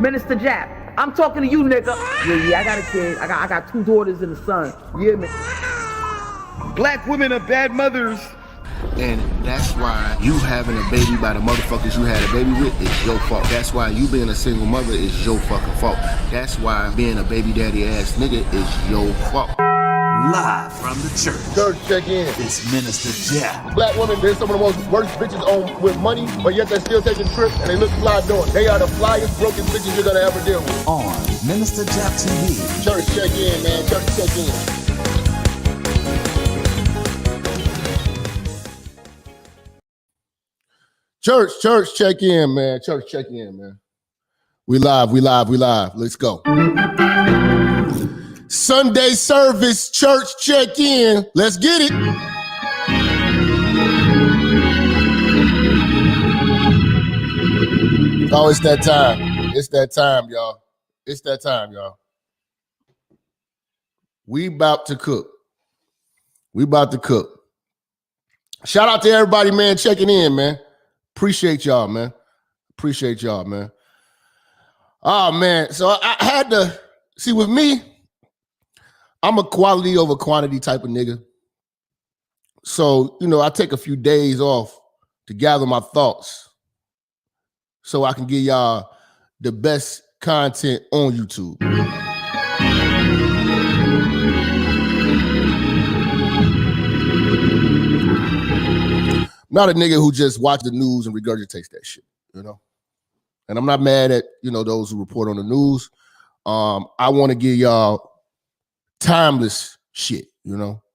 Minister Jap, I'm talking to you, nigga. Yeah, I got a kid. I got 2 daughters and a son. Yeah, man. Black women are bad mothers. And that's why you having a baby by the motherfuckers you had a baby with is your fault. That's why you being a single mother is your fucking fault. That's why being a baby daddy ass nigga is your fault. Live from the church. Church check in. It's Minister Jap. Black women, they're some of the most worst bitches on with money, but yet they're still taking trips and they look fly doing. They are the flyest broken bitches you're gonna ever deal with. On Minister Jap TV. Church check in, man. Church check in. Church check in, man. Church check in, man. We live. Let's go. Sunday service, church check in. Let's get it. Oh, it's that time. It's that time, y'all. It's that time, y'all. We about to cook. Shout out to everybody, man, checking in, man. Appreciate y'all, man. Oh, man. So I had to, see, with me, I'm a quality over quantity type of nigga. So, I take a few days off to gather my thoughts so I can give y'all the best content on YouTube. Not a nigga who just watch the news and regurgitates that shit, And I'm not mad at, those who report on the news. I want to give y'all timeless shit,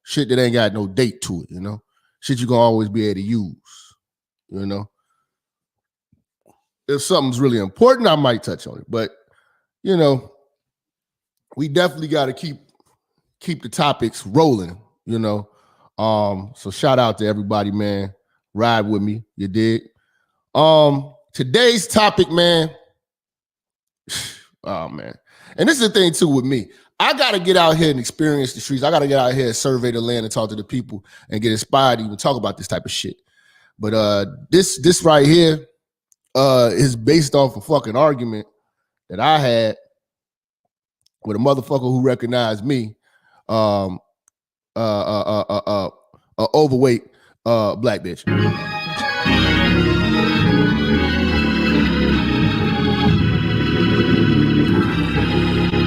shit that ain't got no date to it, shit you gonna always be able to use, If something's really important, I might touch on it, but we definitely got to keep the topics rolling, So shout out to everybody, man. Ride with me, you dig? Today's topic, man. Oh man, and this is the thing too with me. I gotta get out here and experience the streets. I gotta get out here and survey the land and talk to the people and get inspired to even talk about this type of shit. But this right here is based off a fucking argument that I had with a motherfucker who recognized me, a overweight black bitch.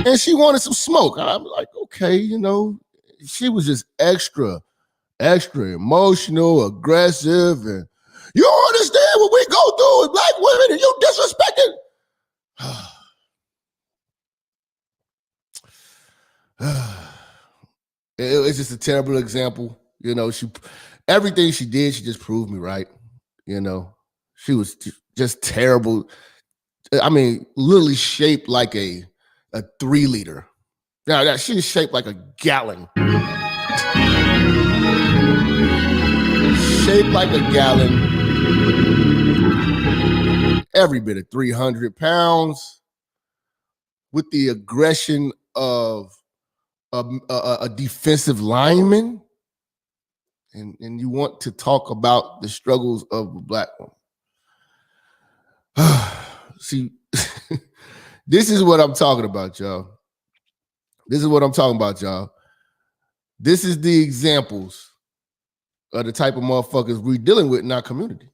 And she wanted some smoke. I'm like, okay, she was just extra emotional, aggressive, and you don't understand what we go through with black women, and you disrespecting. It's just a terrible example. Everything she did, she just proved me right. She was just terrible. I mean, literally shaped like a 3-liter. Now she's shaped like a gallon. Shaped like a gallon. Every bit of 300 pounds. With the aggression of a defensive lineman. And you want to talk about the struggles of a black woman. See, this is what I'm talking about, y'all. This is the examples of the type of motherfuckers we're dealing with in our community.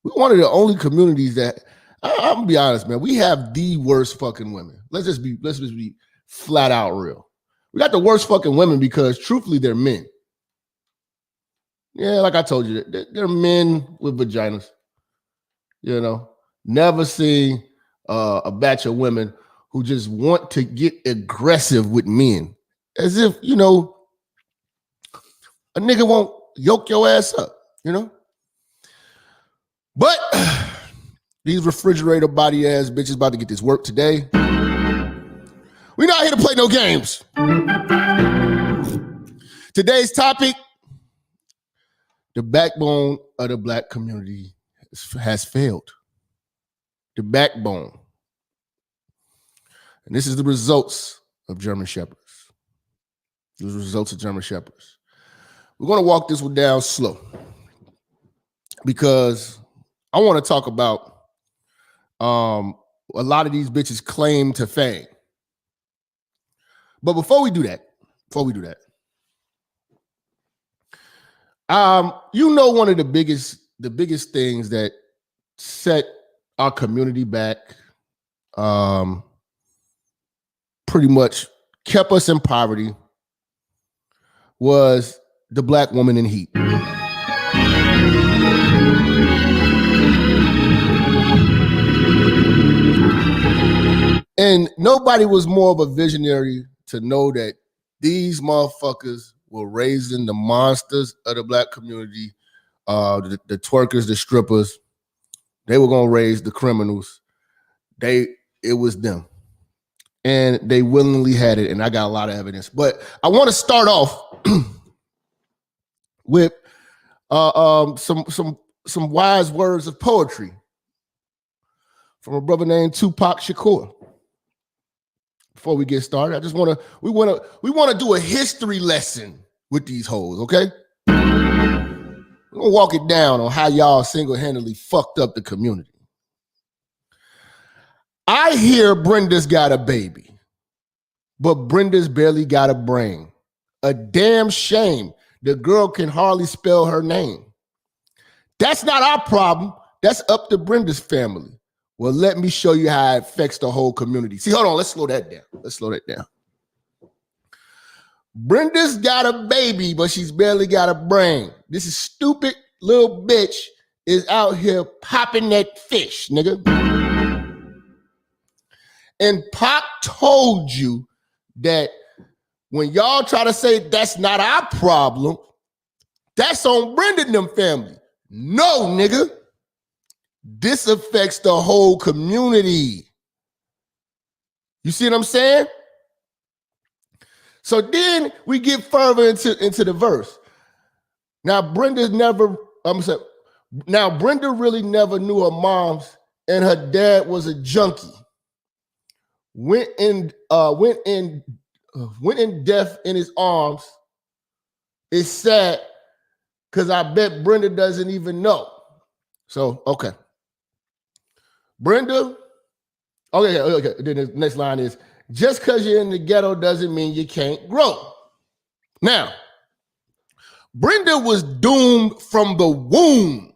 We're one of the only communities that, I'm gonna be honest, man, we have the worst fucking women. Let's just be flat out real. We got the worst fucking women because truthfully they're men. Yeah, like I told you, they're men with vaginas. Never seen a batch of women who just want to get aggressive with men. As if, a nigga won't yoke your ass up, But these refrigerator body ass bitches about to get this work today. We're not here to play no games. Today's topic, the backbone of the black community has failed. The backbone. And this is the results of German Shepherds. These results of German Shepherds. We're going to walk this one down slow because I want to talk about a lot of these bitches claim to fame. But before we do that, one of the biggest things that set our community back, pretty much kept us in poverty, was the black woman in heat. And nobody was more of a visionary to know that these motherfuckers were raising the monsters of the black community, the twerkers, the strippers. They were gonna raise the criminals. It was them. And they willingly had it, and I got a lot of evidence. But I want to start off with some wise words of poetry from a brother named Tupac Shakur. Before we get started, we want to do a history lesson with these hoes, okay? We're gonna walk it down on how y'all single-handedly fucked up the community. I hear Brenda's got a baby, but Brenda's barely got a brain. A damn shame. The girl can hardly spell her name. That's not our problem. That's up to Brenda's family. Well, let me show you how it affects the whole community. See, hold on. Let's slow that down. Brenda's got a baby, but she's barely got a brain. This is stupid little bitch is out here popping that fish, nigga. And Pac told you that when y'all try to say that's not our problem, that's on Brenda and them family. No, nigga. This affects the whole community. You see what I'm saying? So then we get further into the verse. Now, Brenda really never knew her mom's, and her dad was a junkie. Went in death in his arms. It's sad because I bet Brenda doesn't even know. So, okay. Brenda, okay. Then the next line is, just because you're in the ghetto doesn't mean you can't grow. Now, Brenda was doomed from the womb.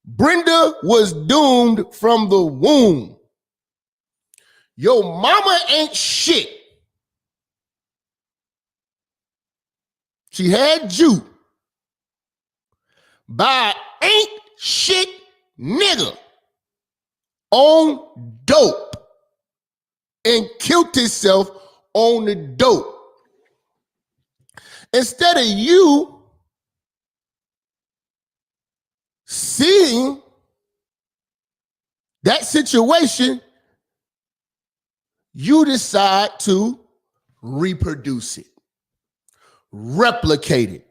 Brenda was doomed from the womb. Your mama ain't shit. She had you by ain't shit nigga on dope and killed himself on the dope. Instead of you seeing that situation, you decide to reproduce it, replicate it.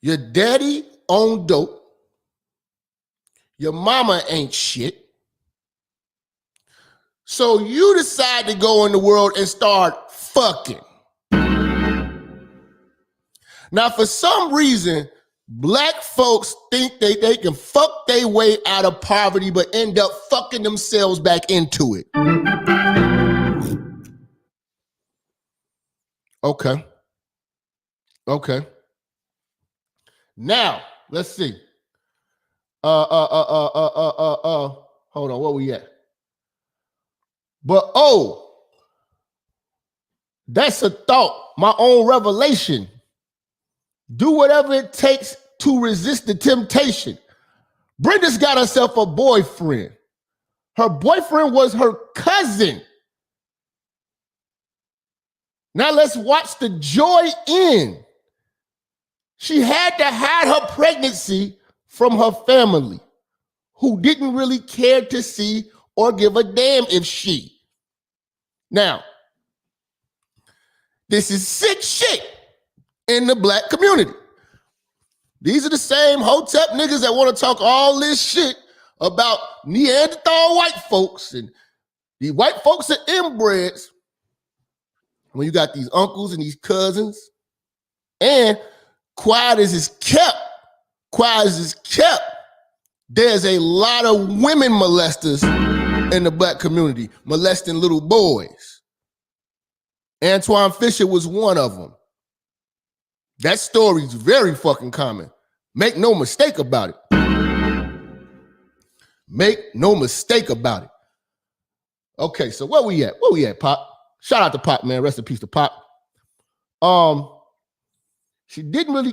Your daddy on dope. Your mama ain't shit. So you decide to go in the world and start fucking. Now, for some reason, black folks think they can fuck their way out of poverty, but end up fucking themselves back into it. Okay. Now, let's see. Hold on, where we at? But that's a thought, my own revelation. Do whatever it takes to resist the temptation. Brenda's got herself a boyfriend. Her boyfriend was her cousin. Now let's watch the joy end. She had to hide her pregnancy from her family, who didn't really care to see or give a damn if she. Now, this is sick shit in the black community. These are the same hotep niggas that want to talk all this shit about Neanderthal white folks, and these white folks are inbreds. When you got these uncles and these cousins, and quiet as is kept, there's a lot of women molesters in the black community molesting little boys. Antoine Fisher was one of them. That story's very fucking common. Make no mistake about it. Make no mistake about it. Okay, so where we at? Where we at, Pop? Shout out to Pop, man. Rest in peace to Pop. She didn't really,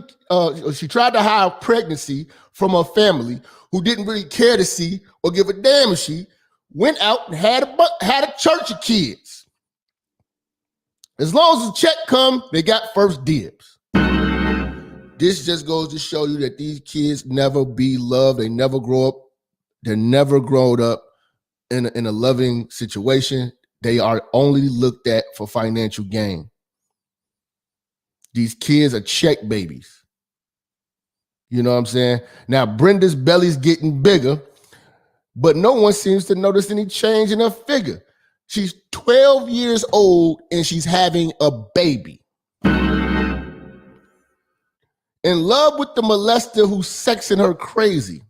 she tried to hide pregnancy from her family who didn't really care to see or give a damn if she went out and had a church of kids. As long as the check come, they got first dibs. This just goes to show you that these kids never be loved. They never grow up. They're never grown up in a loving situation. They are only looked at for financial gain. These kids are check babies. You know what I'm saying? Now, Brenda's belly's getting bigger, but no one seems to notice any change in her figure. She's 12 years old and she's having a baby. In love with the molester who's sexing her crazy.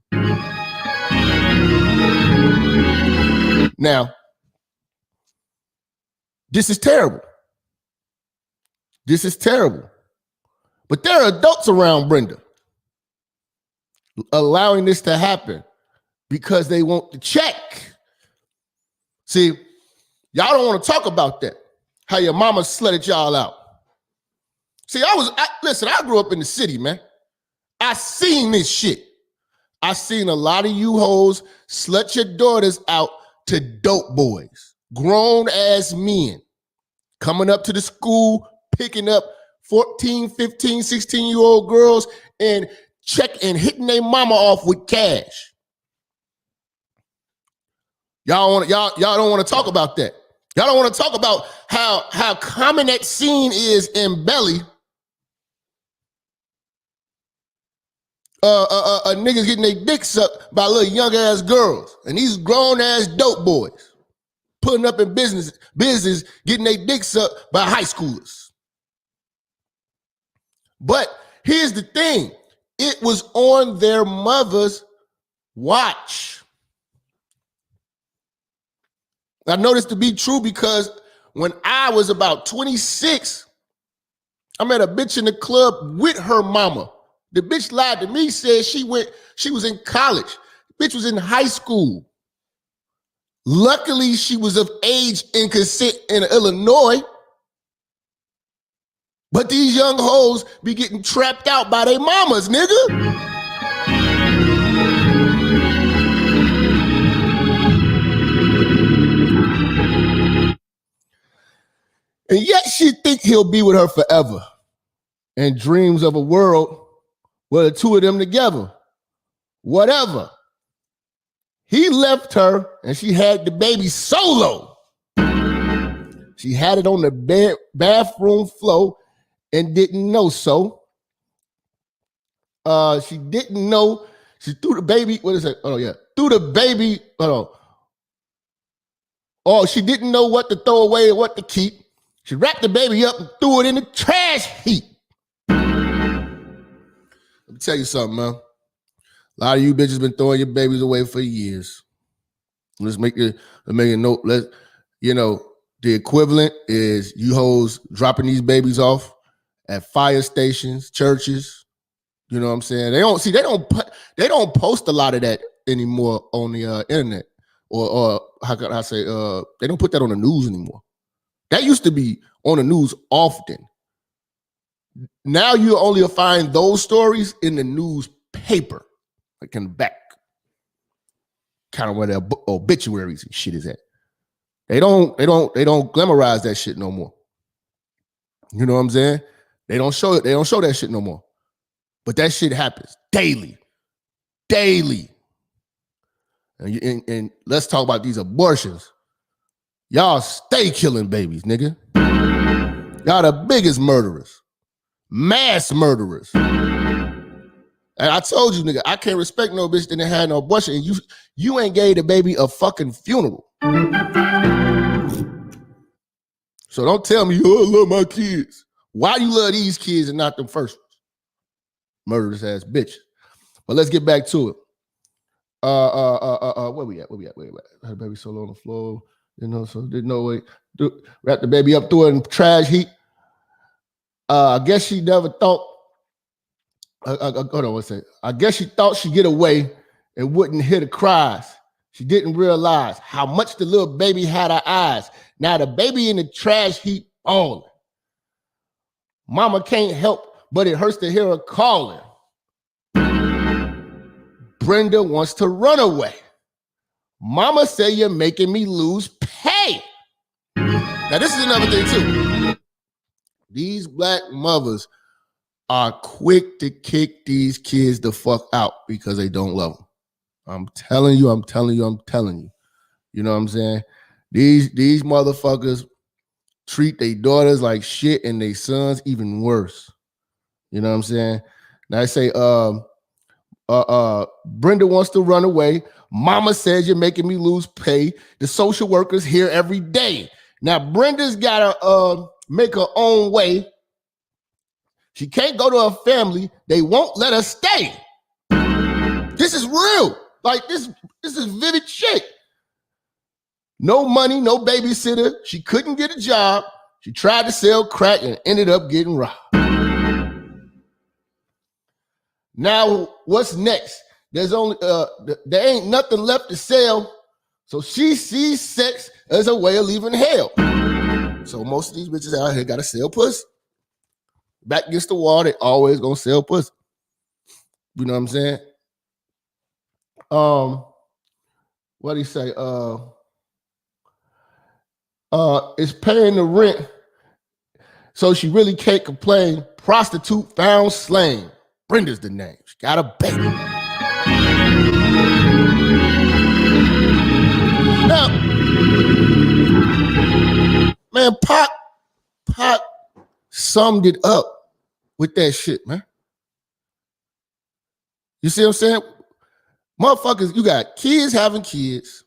Now, this is terrible. This is terrible. But there are adults around Brenda allowing this to happen because they want the check. See, y'all don't want to talk about that. How your mama slutted y'all out. See, listen, I grew up in the city, man. I seen this shit. I seen a lot of you hoes slut your daughters out to dope boys, grown ass men, coming up to the school, picking up 14, 15, 16-year-old girls and hitting their mama off with cash. Y'all don't want to talk about that. Y'all don't want to talk about how common that scene is in Belly. Niggas getting their dick sucked by little young ass girls, and these grown ass dope boys putting up in business getting their dick sucked by high schoolers. But here's the thing. It was on their mother's watch. I know this to be true because when I was about 26, I met a bitch in the club with her mama. The bitch lied to me, said she was in college. The bitch was in high school. Luckily, she was of age and consent in Illinois. But these young hoes be getting trapped out by their mamas, nigga. And yet she think he'll be with her forever and dreams of a world where the two of them together. Whatever. He left her and she had the baby solo. She had it on the bathroom floor and didn't know so. She didn't know. She threw the baby. What is it? Oh, yeah. Threw the baby. Oh, she didn't know what to throw away and what to keep. She wrapped the baby up and threw it in the trash heap. Let me tell you something, man. A lot of you bitches been throwing your babies away for years. Let's make a note. The equivalent is you hoes dropping these babies off at fire stations, churches. You know what I'm saying? They don't post a lot of that anymore on the internet, or how can I say? They don't put that on the news anymore. That used to be on the news often. Now you only find those stories in the newspaper, like in the back, kind of where the obituaries and shit is at. They don't glamorize that shit no more. You know what I'm saying? They don't show it. They don't show that shit no more. But that shit happens daily. And let's talk about these abortions. Y'all stay killing babies, nigga. Y'all the biggest murderers. Mass murderers. And I told you, nigga, I can't respect no bitch that didn't have no abortion, and you ain't gave the baby a fucking funeral. So don't tell me, oh, I love my kids. Why you love these kids and not them first ones? Murderous ass bitch. But let's get back to it. Where we at? Her baby solo on the floor, so didn't know way. Wrap the baby up, threw it in trash heap. I guess she never thought. Hold on, one second. I guess she thought she'd get away and wouldn't hear the cries. She didn't realize how much the little baby had her eyes. Now the baby in the trash heap bawling. Mama can't help, but it hurts to hear her calling. Brenda wants to run away. Mama say you're making me lose pay. Now this is another thing too. These black mothers are quick to kick these kids the fuck out because they don't love them. I'm telling you. You know what I'm saying? These motherfuckers treat their daughters like shit and their sons even worse. You know what I'm saying? Now I say, Brenda wants to run away. Mama says you're making me lose pay. The social worker's here every day. Now Brenda's gotta make her own way. She can't go to her family. They won't let her stay. This is real. Like this is vivid shit. No money, no babysitter. She couldn't get a job. She tried to sell crack and ended up getting robbed. Now, what's next? There's only there ain't nothing left to sell. So she sees sex as a way of leaving hell. So most of these bitches out here gotta sell pussy. Back against the wall, they always gonna sell pussy. You know what I'm saying? What do you say? It's paying the rent, so she really can't complain. Prostitute found slain. Brenda's the name. She got a baby. Now, man, Pac summed it up with that shit, man. You see what I'm saying? Motherfuckers, you got kids having kids.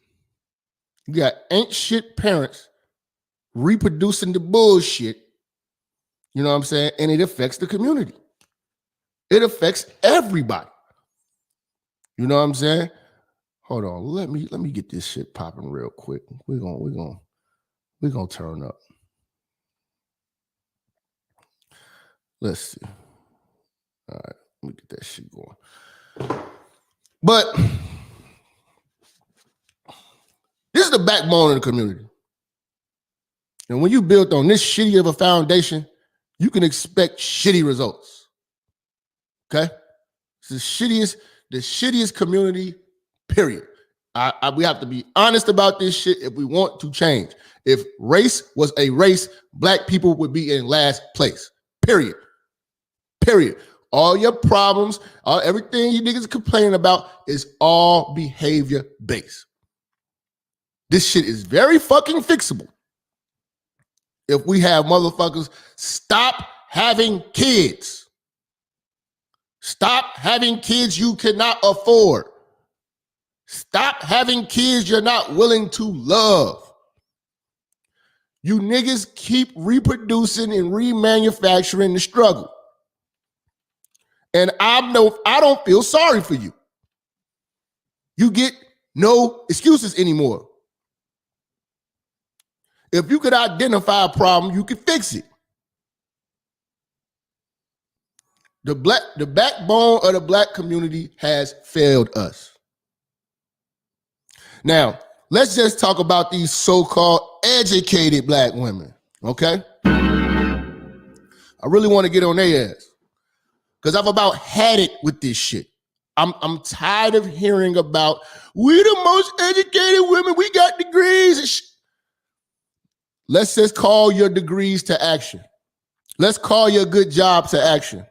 You got ain't shit parents reproducing the bullshit. You know what I'm saying? And it affects the community. It affects everybody. You know what I'm saying? Hold on. Let me get this shit popping real quick. We're gonna turn up. Let's see. All right, let me get that shit going. But this is the backbone of the community. And when you build on this shitty of a foundation, you can expect shitty results. Okay? It's the shittiest community, period. We have to be honest about this shit if we want to change. If race was a race, black people would be in last place. Period. All your problems, everything you niggas complaining about is all behavior based. This shit is very fucking fixable. If we have motherfuckers stop having kids. Stop having kids you cannot afford. Stop having kids you're not willing to love. You niggas keep reproducing and remanufacturing the struggle. And I don't feel sorry for you. You get no excuses anymore. If you could identify a problem, you could fix it. The backbone of the black community has failed us. Now, let's just talk about these so-called educated black women, okay? I really want to get on their ass because I've about had it with this shit. I'm tired of hearing about, we the most educated women, we got degrees and shit. Let's just call your degrees to action. Let's call your good job to action.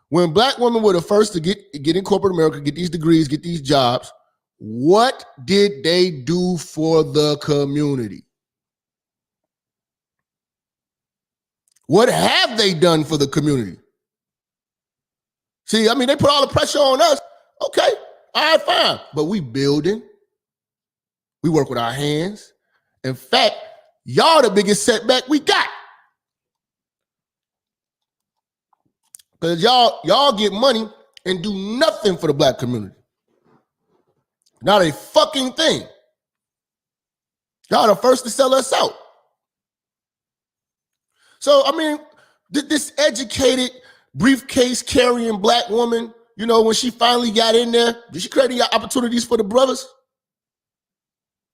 When black women were the first to get in corporate America, get these degrees, get these jobs, what did they do for the community? What have they done for the community? See, I mean, they put all the pressure on us. Okay, all right, fine. But we building. We work with our hands. In fact, y'all the biggest setback we got. Because y'all get money and do nothing for the black community. Not a fucking thing. Y'all the first to sell us out. So, I mean, this educated, briefcase carrying black woman, you know, when she finally got in there, did she create any opportunities for the brothers?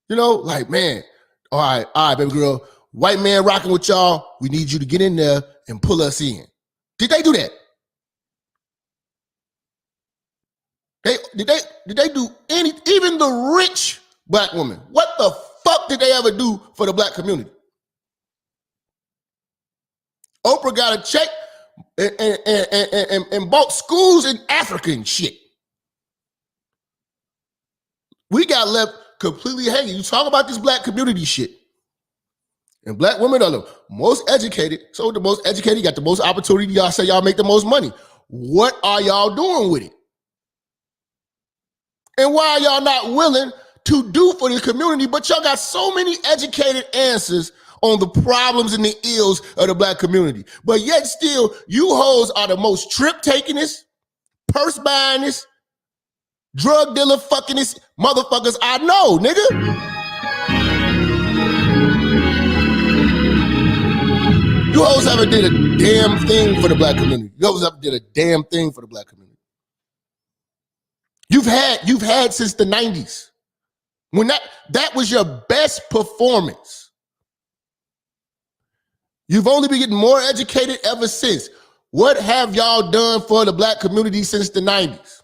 You know, like, man, all right, baby girl, white man rocking with y'all, we need you to get in there and pull us in. Did they do that? Did they do any, even the rich black woman, what the fuck did they ever do for the black community? Oprah got a check and bought schools in Africa and shit. We got left completely hanging. You talk about this black community shit. And black women are the most educated. So the most educated, got the most opportunity. Y'all say y'all make the most money. What are y'all doing with it? And why are y'all not willing to do for the community? But y'all got so many educated answers on the problems and the ills of the black community. But yet still, you hoes are the most trip takingest, purse buyingest, drug dealer fuckingest motherfuckers I know, nigga. You hoes haven't did a damn thing for the black community. You hoes haven't did a damn thing for the black community. You've had since the 90s. When that was your best performance. You've only been getting more educated ever since. What have y'all done for the black community since the 90s?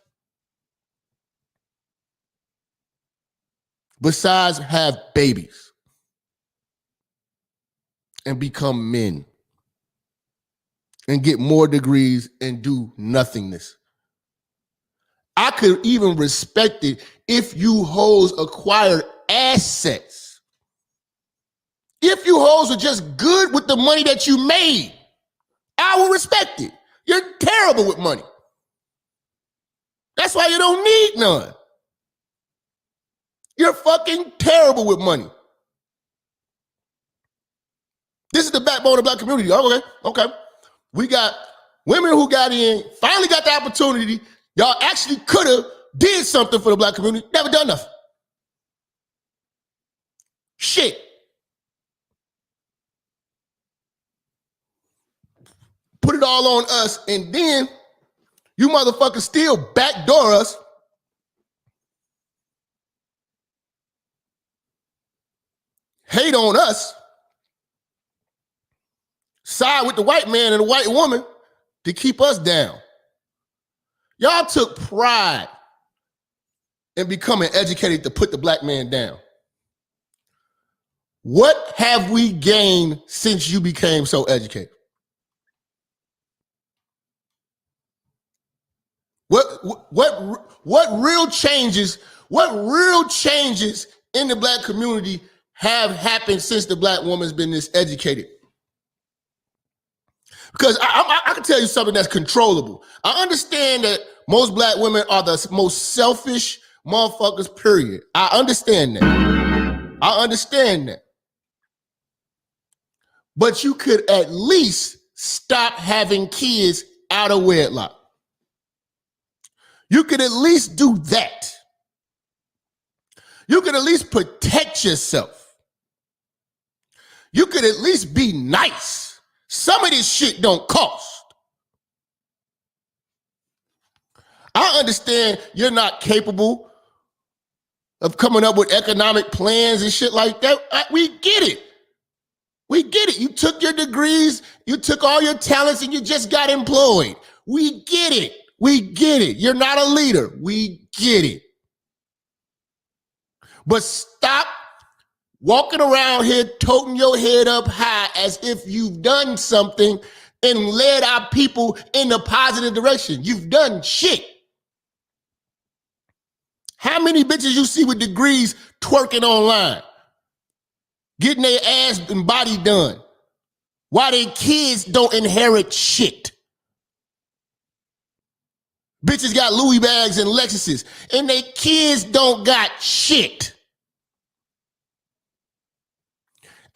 Besides have babies and become men and get more degrees and do nothingness. I could even respect it if you hoes acquired assets. If you hoes are just good with the money that you made, I will respect it. You're terrible with money. That's why you don't need none. You're fucking terrible with money. This is the backbone of the black community. Okay. We got women who got in, finally got the opportunity. Y'all actually could have did something for the black community. Never done nothing. Shit. Put it all on us, and then you motherfuckers still backdoor us. Hate on us. Side with the white man and the white woman to keep us down. Y'all took pride in becoming educated to put the black man down. What have we gained since you became so educated? What real changes in the black community have happened since the black woman's been this educated? Because I can tell you something that's controllable. I understand that most black women are the most selfish motherfuckers, period. I understand that. But you could at least stop having kids out of wedlock. You could at least do that. You could at least protect yourself. You could at least be nice. Some of this shit don't cost. I understand you're not capable of coming up with economic plans and shit like that. We get it. You took your degrees, you took all your talents, and you just got employed. We get it. You're not a leader. We get it. But stop walking around here toting your head up high as if you've done something and led our people in a positive direction. You've done shit. How many bitches you see with degrees twerking online, getting their ass and body done, while their kids don't inherit shit? Bitches got Louis bags and Lexuses, and their kids don't got shit.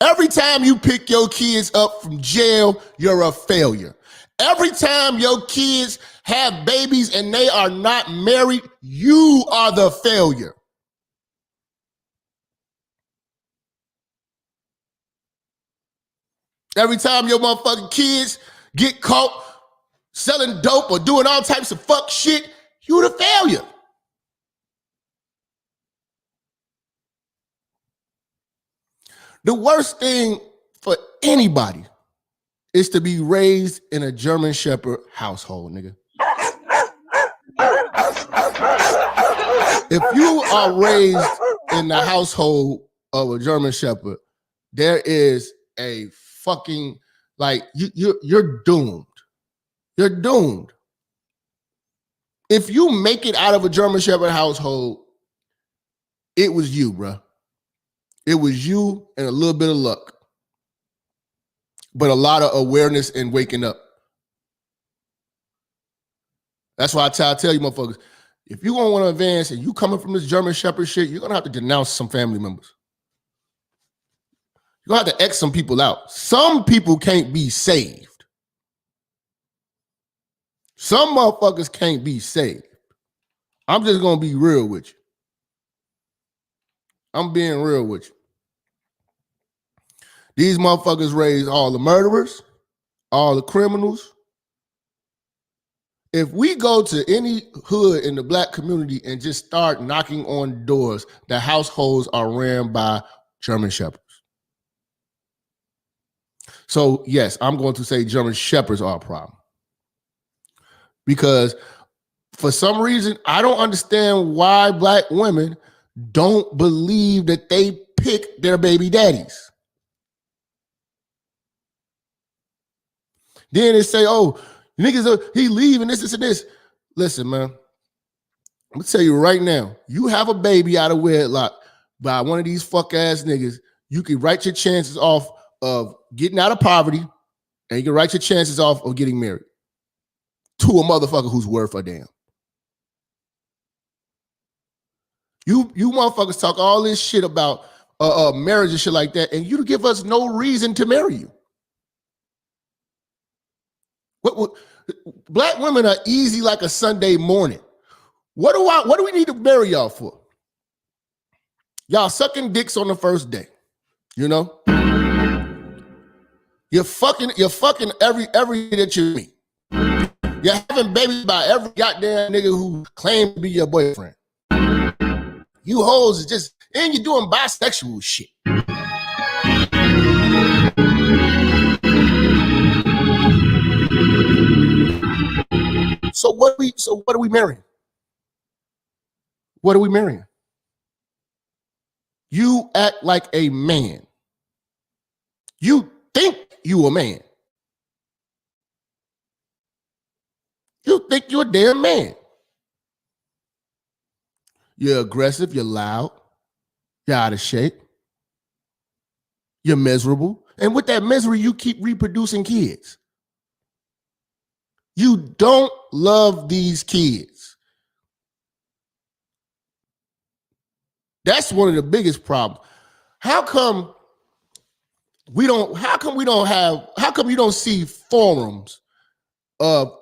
Every time you pick your kids up from jail, you're a failure. Every time your kids have babies and they are not married, you are the failure. Every time your motherfucking kids get caught selling dope or doing all types of fuck shit, you the failure. The worst thing for anybody is to be raised in a German Shepherd household, nigga. If you are raised in the household of a German Shepherd, there is a fucking, like, you're doomed. You're doomed. If you make it out of a German Shepherd household, it was you, bro. It was you and a little bit of luck. But a lot of awareness and waking up. That's why I tell you motherfuckers, if you don't want to advance and you coming from this German Shepherd shit, you're going to have to denounce some family members. You're going to have to X some people out. Some people can't be saved. Some motherfuckers can't be saved. I'm just going to be real with you. I'm being real with you. These motherfuckers raised all the murderers, all the criminals. If we go to any hood in the black community and just start knocking on doors, the households are ran by German Shepherds. So yes, I'm going to say German Shepherds are a problem. Because for some reason, I don't understand why black women don't believe that they pick their baby daddies. Then they say, oh, niggas, he leaving this and this. Listen, man, I'm going to tell you right now, you have a baby out of wedlock by one of these fuck ass niggas, you can write your chances off of getting out of poverty, and you can write your chances off of getting married to a motherfucker who's worth a damn. You motherfuckers talk all this shit about marriage and shit like that, and you give us no reason to marry you. What black women are easy like a Sunday morning. What do we need to marry y'all for? Y'all sucking dicks on the first day, you know? You're fucking every that you meet. You're having babies by every goddamn nigga who claims to be your boyfriend. You hoes is just, and you're doing bisexual shit. So what are we marrying? What are we marrying? You act like a man. You think you a man. You think you're a damn man. You're aggressive, you're loud, you're out of shape, you're miserable. And with that misery, you keep reproducing kids. You don't love these kids. That's one of the biggest problems. How come you don't see forums of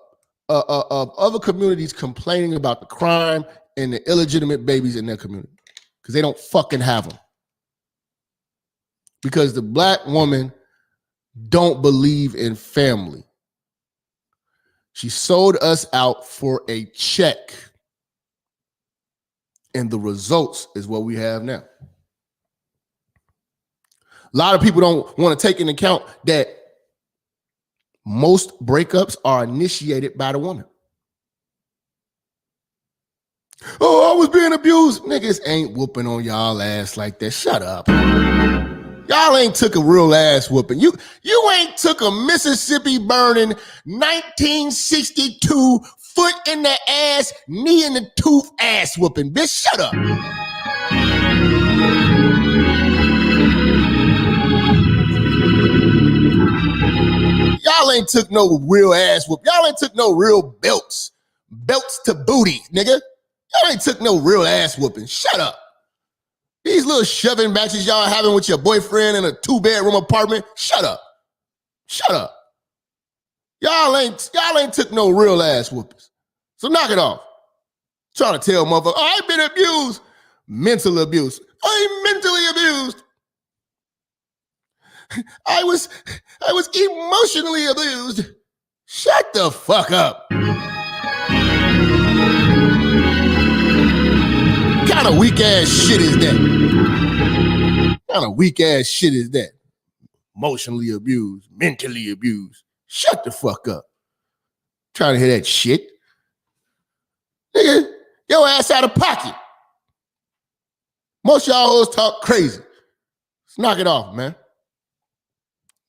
other communities complaining about the crime and the illegitimate babies in their community? Because they don't fucking have them. Because the black woman don't believe in family. She sold us out for a check. And the results is what we have now. A lot of people don't want to take into account that most breakups are initiated by the woman. Oh, I was being abused. Niggas ain't whooping on y'all ass like that. Shut up. Y'all ain't took a real ass whooping. You ain't took a Mississippi burning 1962 foot in the ass, knee in the tooth ass whooping. Bitch, shut up. Y'all ain't took no real ass whoop. Y'all ain't took no real belts. Belts to booty, nigga. Y'all ain't took no real ass whooping. Shut up. These little shoving matches y'all having with your boyfriend in a 2-bedroom apartment. Shut up. Shut up. Y'all ain't took no real ass whoopings. So knock it off. Trying to tell motherfucker, oh, I've been abused. Mental abuse. I'm mentally abused. I was emotionally abused. Shut the fuck up. What kind of weak ass shit is that? What kind of weak ass shit is that? Emotionally abused, mentally abused. Shut the fuck up. Trying to hear that shit. Nigga, your ass out of pocket. Most y'all hoes talk crazy. Let's knock it off, man.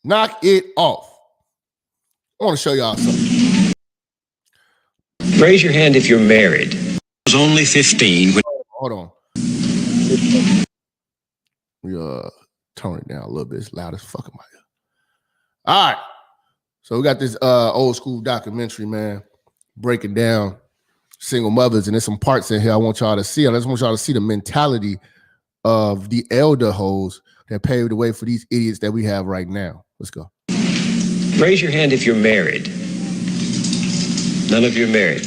Knock it off. I want to show y'all something. Raise your hand if you're married. I was only 15 when... Hold on. We tone it down a little bit. It's loud as fuck in my ear. All right. So we got this old school documentary, man, breaking down single mothers, and there's some parts in here I want y'all to see. I just want y'all to see the mentality of the elder hoes that paved the way for these idiots that we have right now. Let's go. Raise your hand if you're married. None of you are married.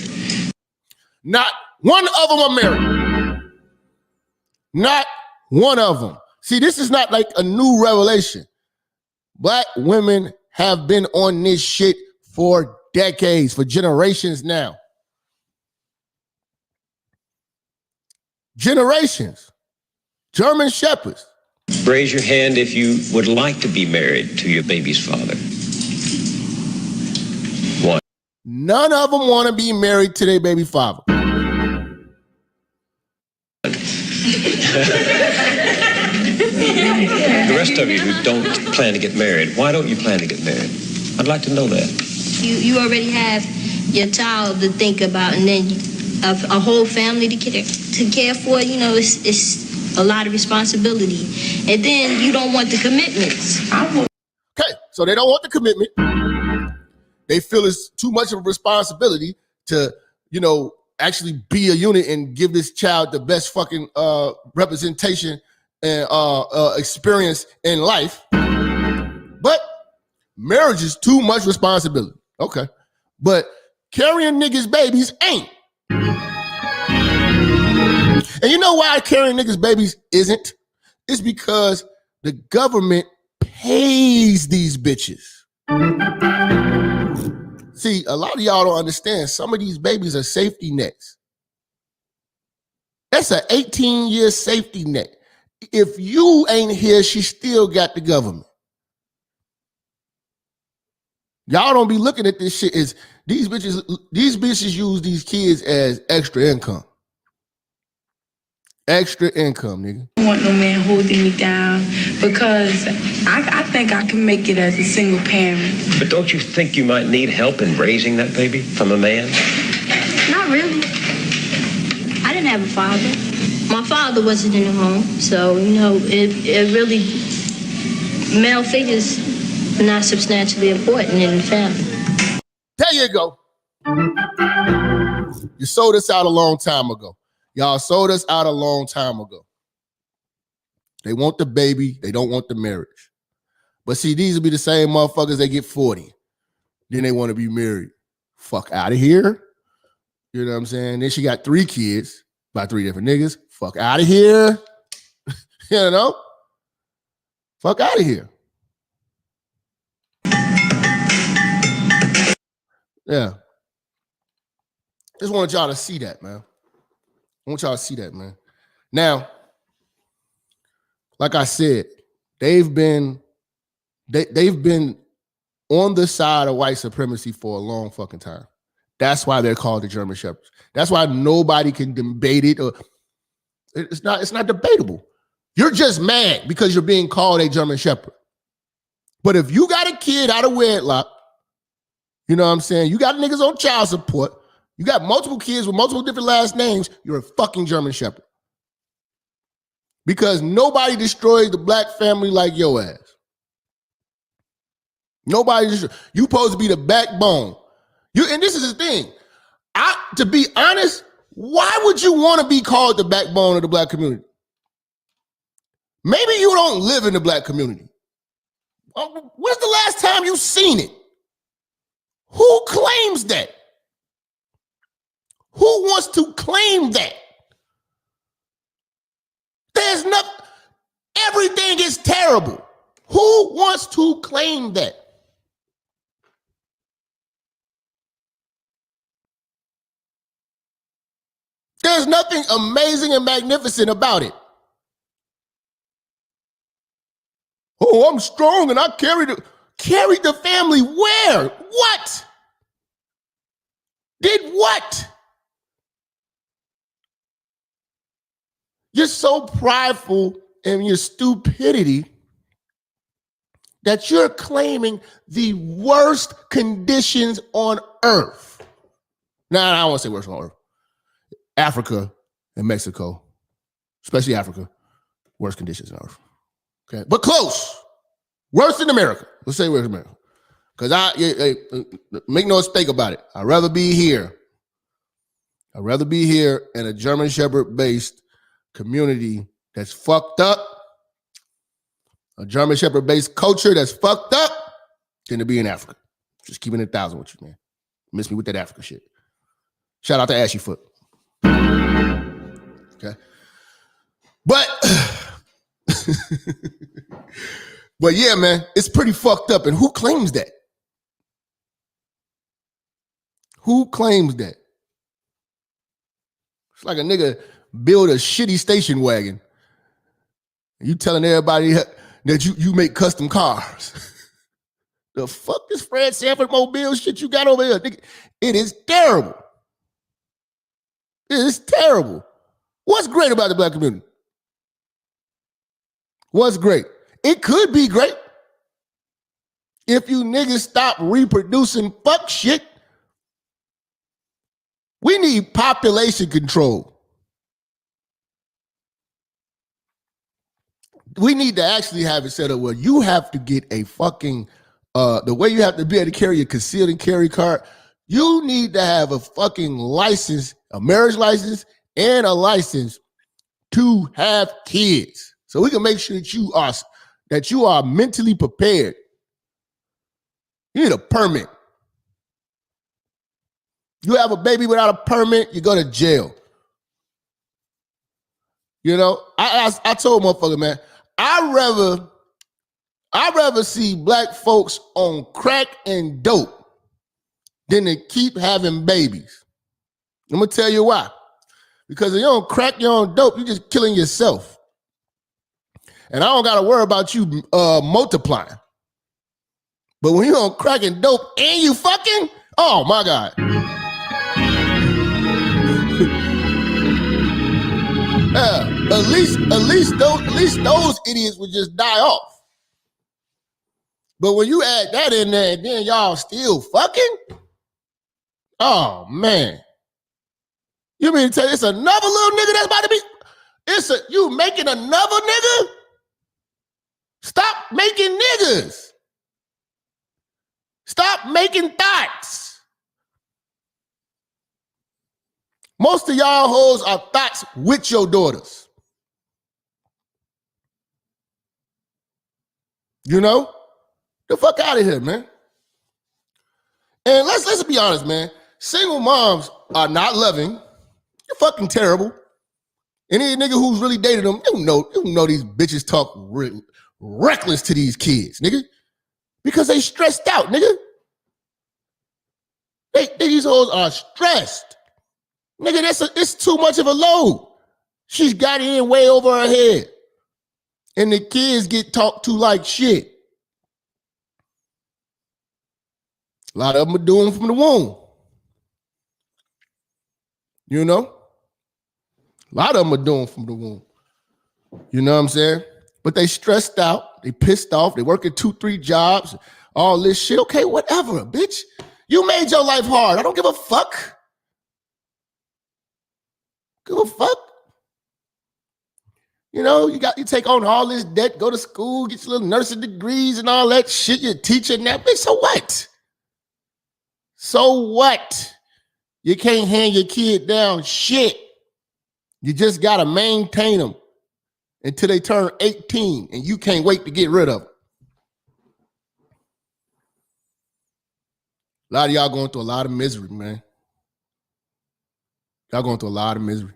Not one of them are married. Not one of them. See, this is not like a new revelation. Black women have been on this shit for decades, for generations now. Generations. German shepherds. Raise your hand if you would like to be married to your baby's father. One. None of them want to be married to their baby father. The rest of you who don't plan to get married, why don't you plan to get married? I'd like to know that. You already have your child to think about, and then a whole family to care for. You know, it's a lot of responsibility, and then you don't want the commitments. Okay, so they don't want the commitment. They feel it's too much of a responsibility to, you know, actually be a unit and give this child the best fucking representation and experience in life. But marriage is too much responsibility. Okay. But carrying niggas' babies ain't. And you know why carrying niggas' babies isn't? It's because the government pays these bitches. See, a lot of y'all don't understand. Some of these babies are safety nets. That's an 18-year safety net. If you ain't here, she still got the government. Y'all don't be looking at this shit as these bitches use these kids as extra income. Extra income, nigga. I don't want no man holding me down because I think I can make it as a single parent. But don't you think you might need help in raising that baby from a man? Not really. I didn't have a father. My father wasn't in the home, so, you know, it really, male figures are not substantially important in the family. There you go. You sold us out a long time ago. Y'all sold us out a long time ago. They want the baby. They don't want the marriage. But see, these will be the same motherfuckers that get 40. Then they want to be married. Fuck out of here. You know what I'm saying? Then she got 3 kids by 3 different niggas. Fuck out of here. You know? Fuck out of here. Yeah. Just wanted y'all to see that, man. I want y'all to see that, man. Now, like I said, they've been on the side of white supremacy for a long fucking time. That's why they're called the German Shepherds. That's why nobody can debate it. Or it's not debatable. You're just mad because you're being called a German Shepherd. But if you got a kid out of wedlock, you know what I'm saying? You got niggas on child support. You got multiple kids with multiple different last names. You're a fucking German Shepherd. Because nobody destroys the black family like your ass. Nobody destroys. You supposed to be the backbone. And this is the thing. To be honest, why would you want to be called the backbone of the black community? Maybe you don't live in the black community. When's the last time you seen it? Who claims that? Who wants to claim that? There's nothing. Everything is terrible. Who wants to claim that? There's nothing amazing and magnificent about it. Oh, I'm strong and I carried the family where? What? Did what? You're so prideful in your stupidity that you're claiming the worst conditions on earth. Nah, I don't want to say worst on earth. Africa and Mexico, especially Africa, worst conditions on earth. Okay, but close. Worse than America. Let's say worse than America. Because make no mistake about it. I'd rather be here. I'd rather be here in a German Shepherd-based community that's fucked up, a German Shepherd-based culture that's fucked up, than to be in Africa. Just keeping it 1,000 with you, man. Miss me with that Africa shit. Shout out to Ashy Foot. Okay. But but yeah, man, it's pretty fucked up. And who claims that? Who claims that? It's like a nigga build a shitty station wagon. You telling everybody that you make custom cars. The fuck is Fred Sanford Mobile shit you got over here? Nigga, it is terrible. It is terrible. What's great about the black community? What's great? It could be great if you niggas stop reproducing fuck shit. We need population control. We need to actually have it set up where you have to get a fucking, the way you have to be able to carry a concealed and carry card, you need to have a fucking license, a marriage license, and a license to have kids. So we can make sure that you are mentally prepared. You need a permit. You have a baby without a permit, you go to jail. You know, I told motherfucker, man, I'd rather see black folks on crack and dope than to keep having babies. I'm gonna tell you why. Because if you're on crack, you're on dope, you're just killing yourself. And I don't gotta worry about you multiplying. But when you're on crack and dope and you fucking, oh my God. At least those idiots would just die off. But when you add that in there and then y'all still fucking, oh man. You mean to tell you it's another little nigga that's about to be, you making another nigga? Stop making niggas. Stop making thoughts. Most of y'all hoes are thoughts with your daughters. You know? The fuck out of here, man. And let's be honest, man. Single moms are not loving. You're fucking terrible. Any nigga who's really dated them, you know these bitches talk reckless to these kids, nigga. Because they stressed out, nigga. These hoes are stressed. Nigga, it's too much of a load. She's got it in way over her head. And the kids get talked to like shit. A lot of them are doing from the womb. You know? A lot of them are doing from the womb. You know what I'm saying? But they stressed out. They pissed off. They working 2-3 jobs. All this shit. Okay, whatever, bitch. You made your life hard. I don't give a fuck. Give a fuck. You know, you take on all this debt, go to school, get your little nursing degrees and all that shit. You're teaching that. Bitch, so what? So what? You can't hand your kid down shit. You just got to maintain them until they turn 18, and you can't wait to get rid of them. A lot of y'all going through a lot of misery, man. Y'all going through a lot of misery.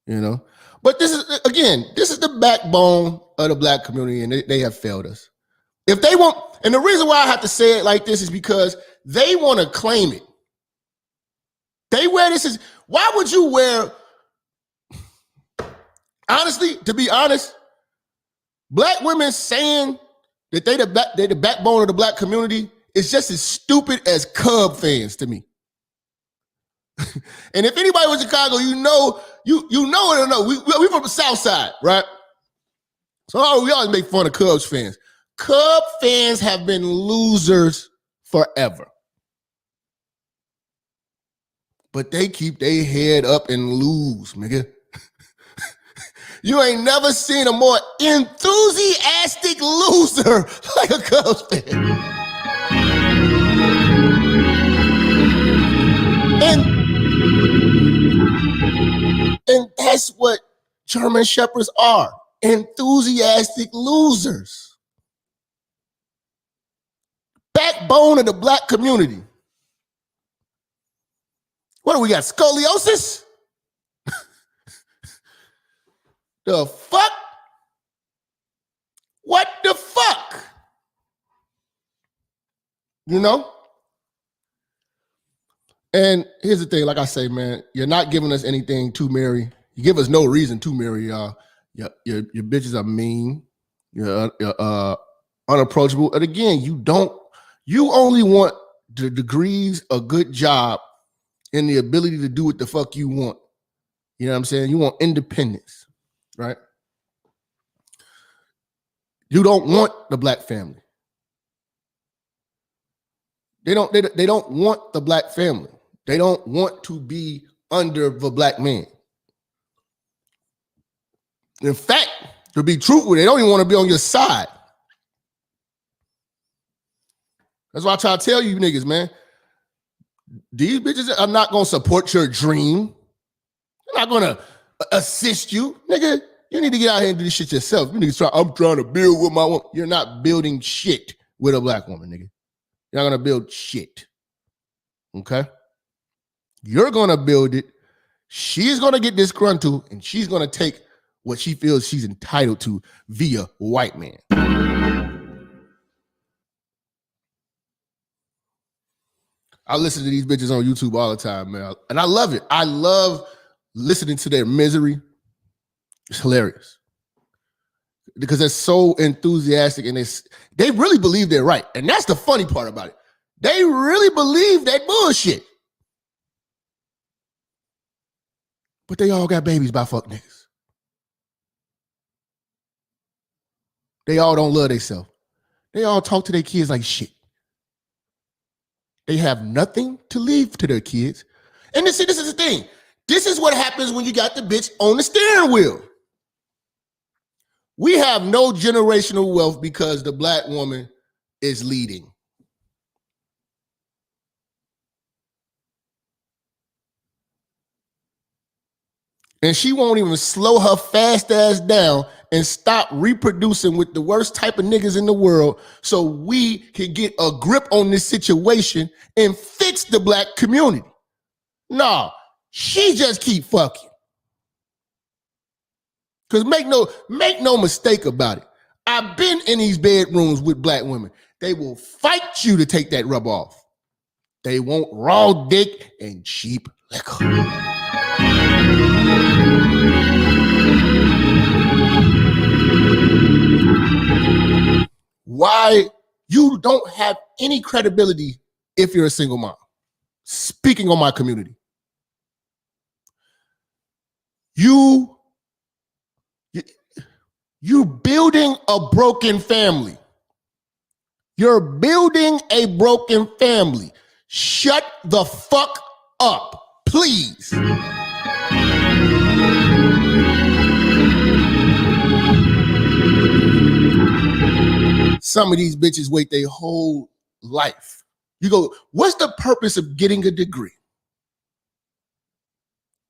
You know? But this is, again, this is the backbone of the black community, and they have failed us. If they want, and the reason why I have to say it like this is because they want to claim it. They wear this as, why would you wear, honestly, to be honest, black women saying that they the backbone of the black community is just as stupid as Cub fans to me. And if anybody was in Chicago, you know it or no. We from the South Side, right? So we always make fun of Cubs fans. Cub fans have been losers forever. But they keep their head up and lose, nigga. You ain't never seen a more enthusiastic loser like a Cubs fan. And that's what German Shepherds are. Enthusiastic losers. Backbone of the black community. What do we got? Scoliosis? The fuck? What the fuck? You know? And here's the thing, like I say, man, you're not giving us anything to marry. You give us no reason to marry y'all. Your bitches are mean. You're unapproachable. And again, you only want the degrees, a good job, and the ability to do what the fuck you want. You know what I'm saying? You want independence, right? You don't want the black family. They don't want the black family. They don't want to be under the black man. In fact, to be truthful, they don't even want to be on your side. That's why I try to tell you niggas, man, these bitches are not going to support your dream. They're not going to assist you. Nigga, you need to get out here and do this shit yourself. You need to try, I'm trying to build with my woman. You're not building shit with a black woman, nigga. You're not going to build shit. Okay? You're going to build it. She's going to get disgruntled, and she's going to take what she feels she's entitled to via white man. I listen to these bitches on YouTube all the time, man. And I love it. I love listening to their misery. It's hilarious. Because they're so enthusiastic and they really believe they're right. And that's the funny part about it. They really believe that bullshit. But they all got babies by fuck niggas. They all don't love themselves. They all talk to their kids like shit. They have nothing to leave to their kids. And this is the thing. This is what happens when you got the bitch on the steering wheel. We have no generational wealth because the black woman is leading. And she won't even slow her fast ass down and stop reproducing with the worst type of niggas in the world so we can get a grip on this situation and fix the black community. No, she just keep fucking. Because make no mistake about it. I've been in these bedrooms with black women. They will fight you to take that rub off. They want raw dick and cheap liquor. Why you don't have any credibility if you're a single mom. Speaking on my community. You're building a broken family. You're building a broken family. Shut the fuck up, please. Some of these bitches wait their whole life. You go, what's the purpose of getting a degree?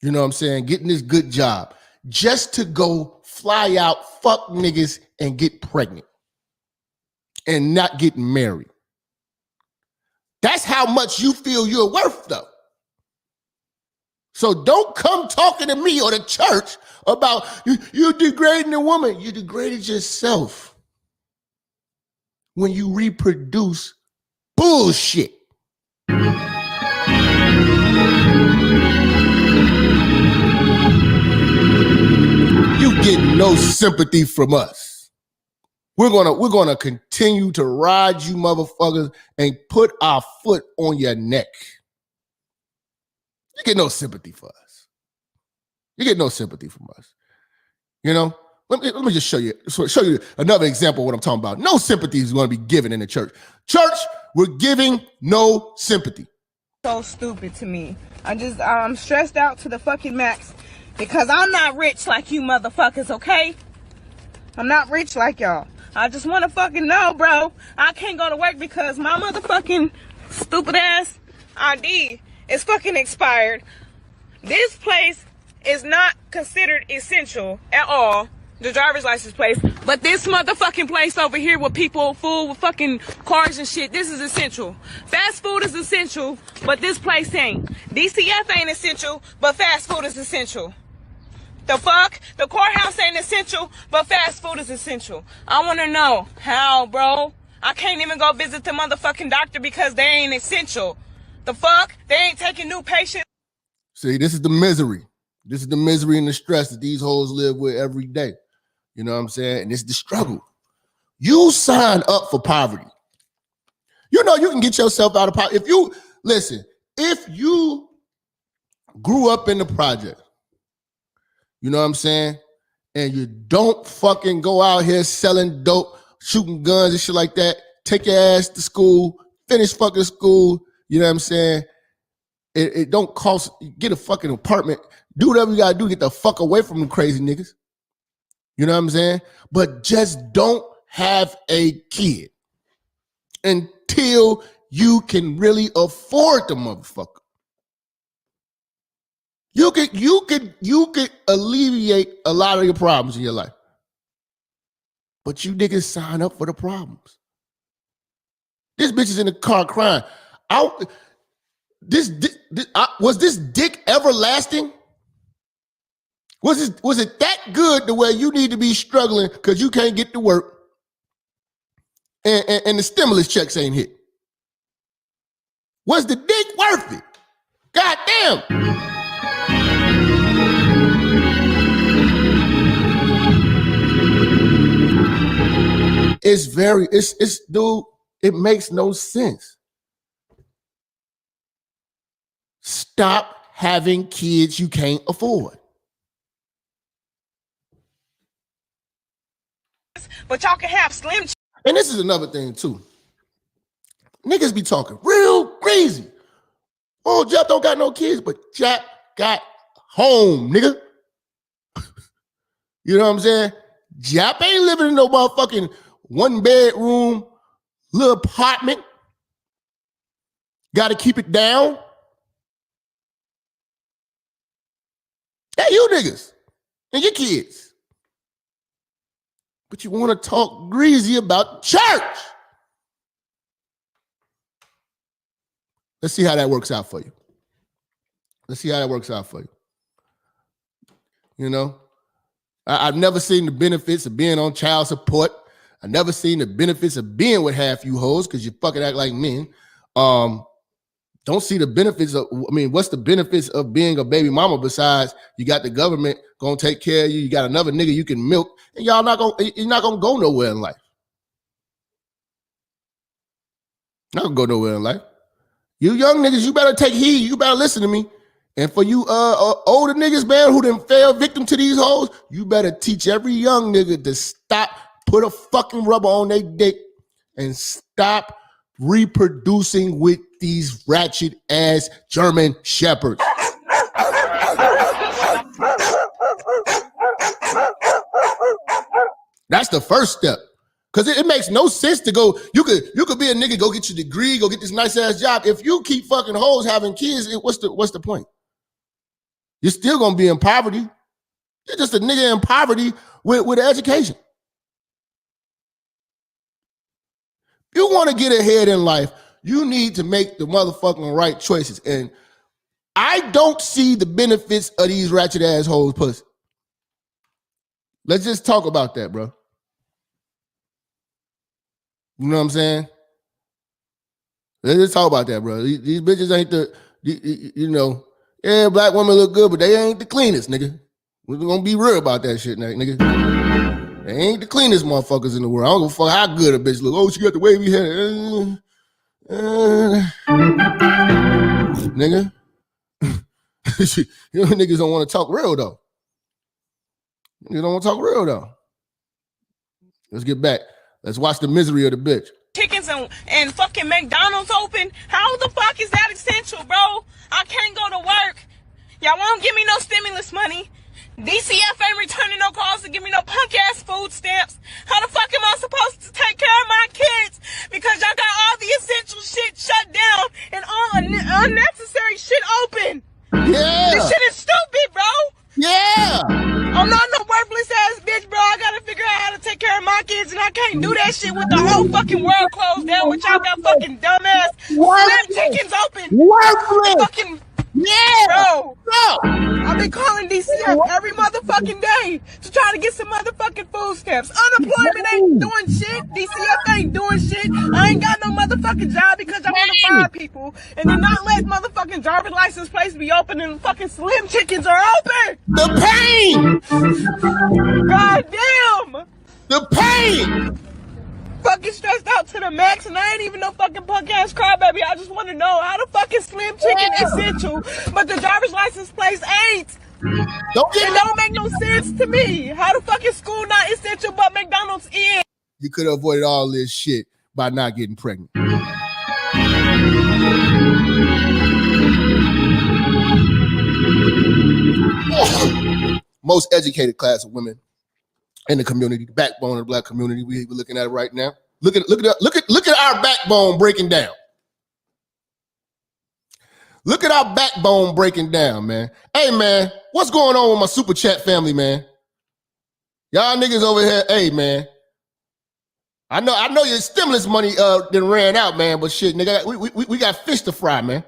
You know what I'm saying? Getting this good job just to go fly out, fuck niggas, and get pregnant and not get married. That's how much you feel you're worth, though. So don't come talking to me or the church about you degrading a woman. You degraded yourself when you reproduce bullshit. You get no sympathy from us. We're gonna continue to ride you motherfuckers and put our foot on your neck. You get no sympathy for us. You get no sympathy from us. You know, let me just show you another example of what I'm talking about. No sympathy is going to be given in the church. Church, we're giving no sympathy. So stupid to me. I'm stressed out to the fucking max because I'm not rich like you motherfuckers, okay? I'm not rich like y'all. I just want to fucking know, bro. I can't go to work because my motherfucking stupid ass ID is fucking expired. This place is not considered essential at all, the driver's license place, but this motherfucking place over here with people full with fucking cars and shit, this is essential. Fast food is essential, but this place ain't. DCF ain't essential, but fast food is essential. The fuck? The courthouse ain't essential, but fast food is essential. I want to know how, bro. I can't even go visit the motherfucking doctor because they ain't essential. The fuck? They ain't taking new patients. See, this is the misery. This is the misery and the stress that these hoes live with every day. You know what I'm saying? And it's the struggle. You sign up for poverty. You know you can get yourself out of poverty. If you grew up in the project, you know what I'm saying? And you don't fucking go out here selling dope, shooting guns and shit like that. Take your ass to school, finish fucking school. You know what I'm saying? It don't cost, get a fucking apartment. Do whatever you gotta do, get the fuck away from them crazy niggas. You know what I'm saying? But just don't have a kid until you can really afford the motherfucker. You could alleviate a lot of your problems in your life. But you niggas sign up for the problems. This bitch is in the car crying. Was this dick everlasting? Was it that good the way you need to be struggling because you can't get to work and the stimulus checks ain't hit? Was the dick worth it? God damn. Dude, it makes no sense. Stop having kids you can't afford. But y'all can have slim. And this is another thing too. Niggas be talking real crazy. Oh, Jap don't got no kids, but Jap got home, nigga. You know what I'm saying? Jap ain't living in no motherfucking 1-bedroom little apartment. Got to keep it down. Hey, you niggas and your kids. But you want to talk greasy about church. Let's see how that works out for you. You know, I've never seen the benefits of being on child support. I've never seen the benefits of being with half you hoes because you fucking act like men. Don't see the benefits of, what's the benefits of being a baby mama besides you got the government gonna take care of you, you got another nigga you can milk, and you're not gonna go nowhere in life. Not gonna go nowhere in life. You young niggas, you better take heed, you better listen to me. And for you older niggas, man, who done fell victim to these hoes, you better teach every young nigga to stop, put a fucking rubber on their dick, and stop reproducing with these ratchet ass German shepherds. That's the first step. Because it makes no sense to go, you could be a nigga, go get your degree, go get this nice ass job. If you keep fucking hoes having kids, what's the point? You're still gonna be in poverty. You're just a nigga in poverty with education. You want to get ahead in life, You need to make the motherfucking right choices. And I don't see the benefits of these ratchet assholes pussy. Let's just talk about that, bro. You know what I'm saying? Let's just talk about that, bro. These bitches ain't yeah, black women look good, but they ain't the cleanest, nigga. We're gonna be real about that shit, nigga. They ain't the cleanest motherfuckers in the world. I don't give a fuck how good a bitch look. Oh, she got the wavy hair. Nigga. You know, niggas don't want to talk real, though. Niggas don't want to talk real, though. Let's get back. Let's watch the misery of the bitch. Chickens and fucking McDonald's open. How the fuck is that essential, bro? I can't go to work. Y'all won't give me no stimulus money. DCF ain't returning no calls to give me no punk ass food stamps. How the fuck am I supposed to take care of my kids? Because y'all got all the essential shit shut down and all unnecessary shit open. Yeah. This shit is stupid, bro. Yeah. I'm not no worthless ass bitch, bro. I gotta figure out how to take care of my kids, and I can't do that shit with the whole fucking world closed down, with y'all got fucking dumbass slim chickens open. Worthless. Fucking bro. I've been calling DCF every motherfucking day to try to get some motherfucking food stamps. Unemployment ain't doing shit. DCF ain't doing shit. I ain't got no motherfucking job because I want to fire people and then not let motherfucking driver's license plates be open and fucking slim chickens are open. The pain. God damn. The pain. Fucking stressed out to the max, and I ain't even no fucking punk ass crybaby. I just want to know how the fucking slim chicken essential, but the driver's license place ain't. It don't make no sense to me. How the fuck is school not essential, but McDonald's is? You could have avoided all this shit by not getting pregnant. Most educated class of women in the community, the backbone of the black community. We're looking at it right now. Look at our backbone breaking down. Look at our backbone breaking down, man. Hey, man, what's going on with my super chat family, man? Y'all niggas over here, hey, man. I know your stimulus money done ran out, man, but shit, nigga, we got fish to fry, man.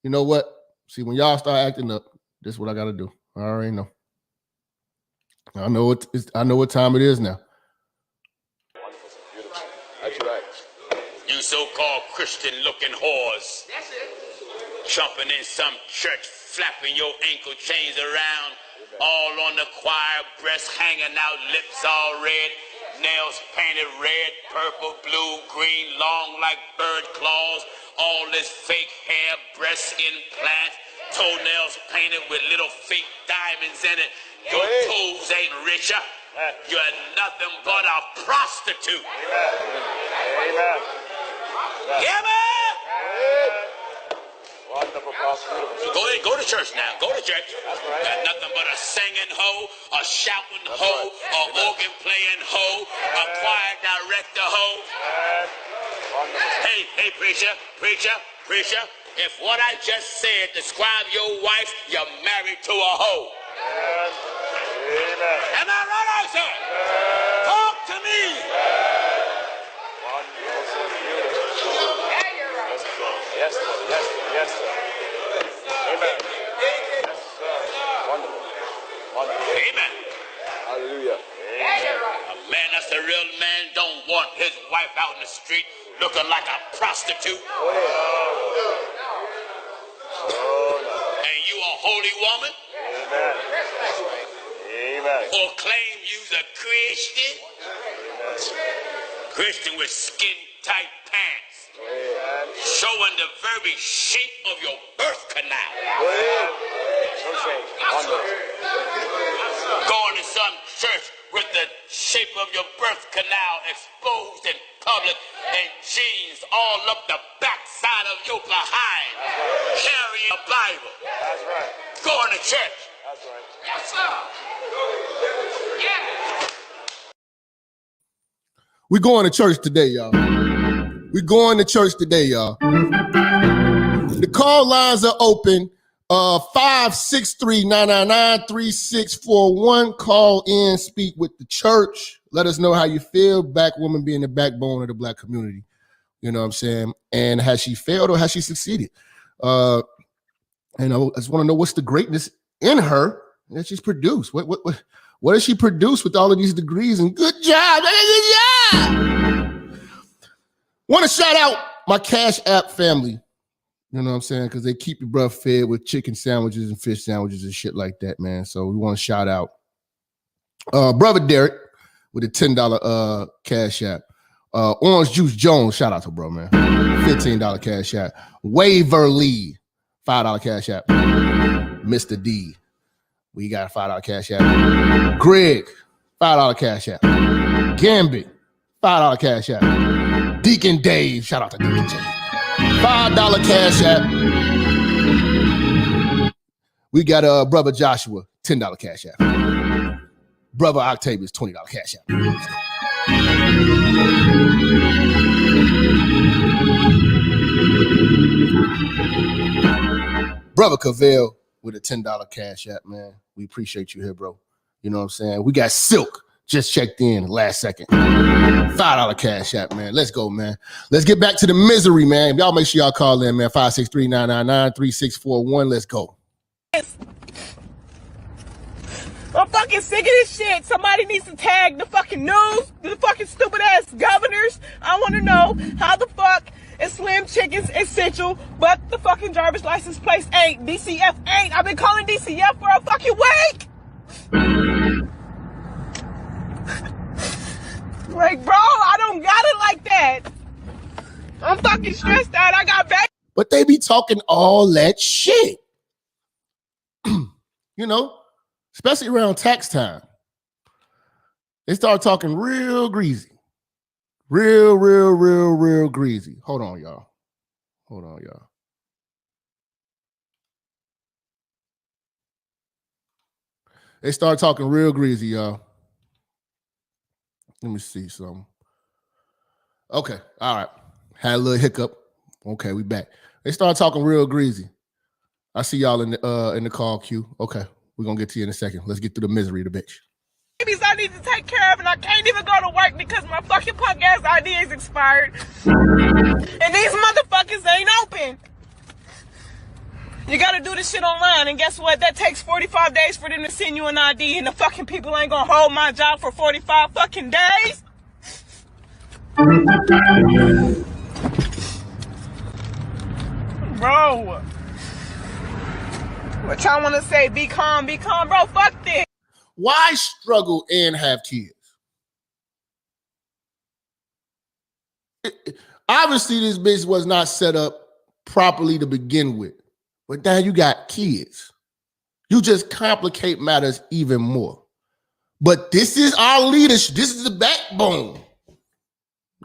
You know what? See, when y'all start acting up, this is what I gotta do. I already know. I know what time it is now. That's right. You so-called Christian-looking whores. That's it. Jumping in some church, flapping your ankle chains around, all on the choir, breasts hanging out, lips all red, nails painted red, purple, blue, green, long like bird claws, all this fake hair, breast implants, toenails painted with little fake diamonds in it. Your toes ain't richer. You're nothing but a prostitute. Amen. Yeah, man. Wonderful prostitute. Go to church now. Go to church. That's right. Got nothing but a singing hoe, a shouting hoe, a organ playing hoe, a choir director hoe. Hey, preacher. If what I just said describe your wife, you're married to a hoe. Amen. Am I right, sir? Talk to me. Yes, sir. Amen. Yes, sir. Wonderful. Amen. Hallelujah. A man that's a real man don't want his wife out in the street looking like a prostitute. And you a holy woman? Amen. Or claim you's a Christian? Christian with skin-tight pants. Showing the very shape of your birth canal. Going to some church with the shape of your birth canal exposed in public and jeans all up the backside of your behind. Carrying a Bible. That's right. Going to church. That's right. Yes, sir. Yeah. We going to church today, y'all. We going to church today, y'all. The call lines are open. 563-999-3641. Call in, speak with the church. Let us know how you feel. Black woman being the backbone of the black community. You know what I'm saying? And has she failed or has she succeeded? And I just want to know what's the greatness in her that she's produced. What has she produced with all of these degrees? And good job, good job. Want to shout out my Cash App family. You know what I'm saying? Because they keep your bruh fed with chicken sandwiches and fish sandwiches and shit like that, man. So we want to shout out brother Derek with a $10 Cash App. Orange Juice Jones, shout out to bro, man. $15 Cash App. Waverly, $5 Cash App. Mr. D, we got a $5 Cash App. Greg, $5 Cash App. Gambit, $5 Cash App. Deacon Dave, shout out to Deacon Dave. $5 Cash App. We got brother Joshua, $10 Cash App. Brother Octavius, $20 Cash App. Brother Cavell with a $10 Cash App, man. We appreciate you here, bro. You know what I'm saying? We got Silk just checked in last second. $5 Cash App, man. Let's go, man. Let's get back to the misery, man. Y'all make sure y'all call in, man. 563-999-3641. Let's go. I'm fucking sick of this shit. Somebody needs to tag the fucking news, the fucking stupid ass governors. I want to know how the fuck is Slim Chickens essential, but the fucking driver's license place ain't. DCF ain't. I've been calling DCF for a fucking week. Like, bro, I don't got it like that. I'm fucking stressed out. I got back. But they be talking all that shit. You know? Especially around tax time. They start talking real greasy. Real greasy. Hold on, y'all. They start talking real greasy, y'all. Let me see something. Okay, all right. Had a little hiccup. Okay, we back. They start talking real greasy. I see y'all in the call queue. Okay. We're going to get to you in a second. Let's get through the misery of the bitch. Babies I need to take care of, and I can't even go to work because my fucking punk ass ID is expired. And these motherfuckers ain't open. You got to do this shit online, and guess what? That takes 45 days for them to send you an ID, and the fucking people ain't going to hold my job for 45 fucking days. Bro. What y'all want to say? Be calm, bro. Fuck this. Why struggle and have kids? Obviously, this bitch was not set up properly to begin with. But now you got kids. You just complicate matters even more. But this is our leadership. This is the backbone.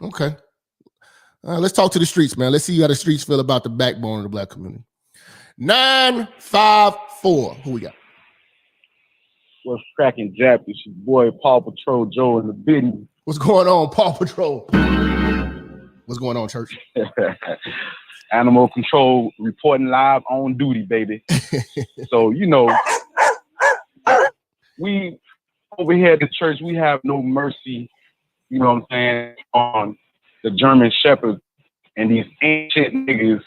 Okay. Let's talk to the streets, man. Let's see how the streets feel about the backbone of the black community. 954. Who we got? What's cracking, Jap? It's your boy Paw Patrol Joe in the building. What's going on, Paw Patrol? What's going on, church? Animal control reporting live on duty, baby. So, you know, we over here at the church, we have no mercy, you know what I'm saying, on the German Shepherd and these ancient niggas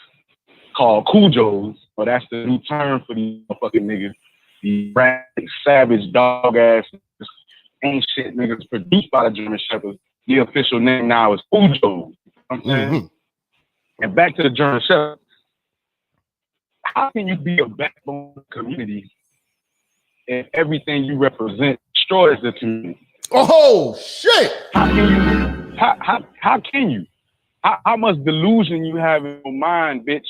called Cujos. So that's the new term for these motherfucking niggas. These savage dog ass ancient niggas produced by the German Shepherd. The official name now is Cujos. You know what I'm saying? And back to the German Shepherd. How can you be a backbone of the community if everything you represent destroys the community? Oh shit! How can you? How can you? How much delusion you have in your mind, bitch,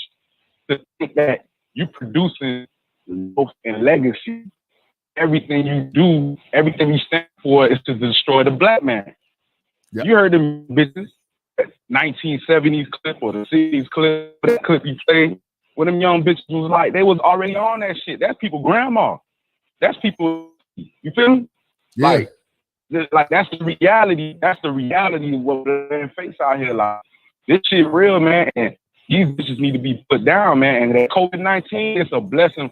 to think that you producing growth and legacy? Everything you do, everything you stand for is to destroy the black man. Yep. You heard them bitches, 1970s clip or the 60s clip, that clip you played, when them young bitches was like, they was already on that shit. That's people grandma. That's people, you feel me? Yeah. Like that's the reality. That's the reality of what we're face out here. Like, this shit real, man. And these bitches need to be put down, man. And that COVID-19 is a blessing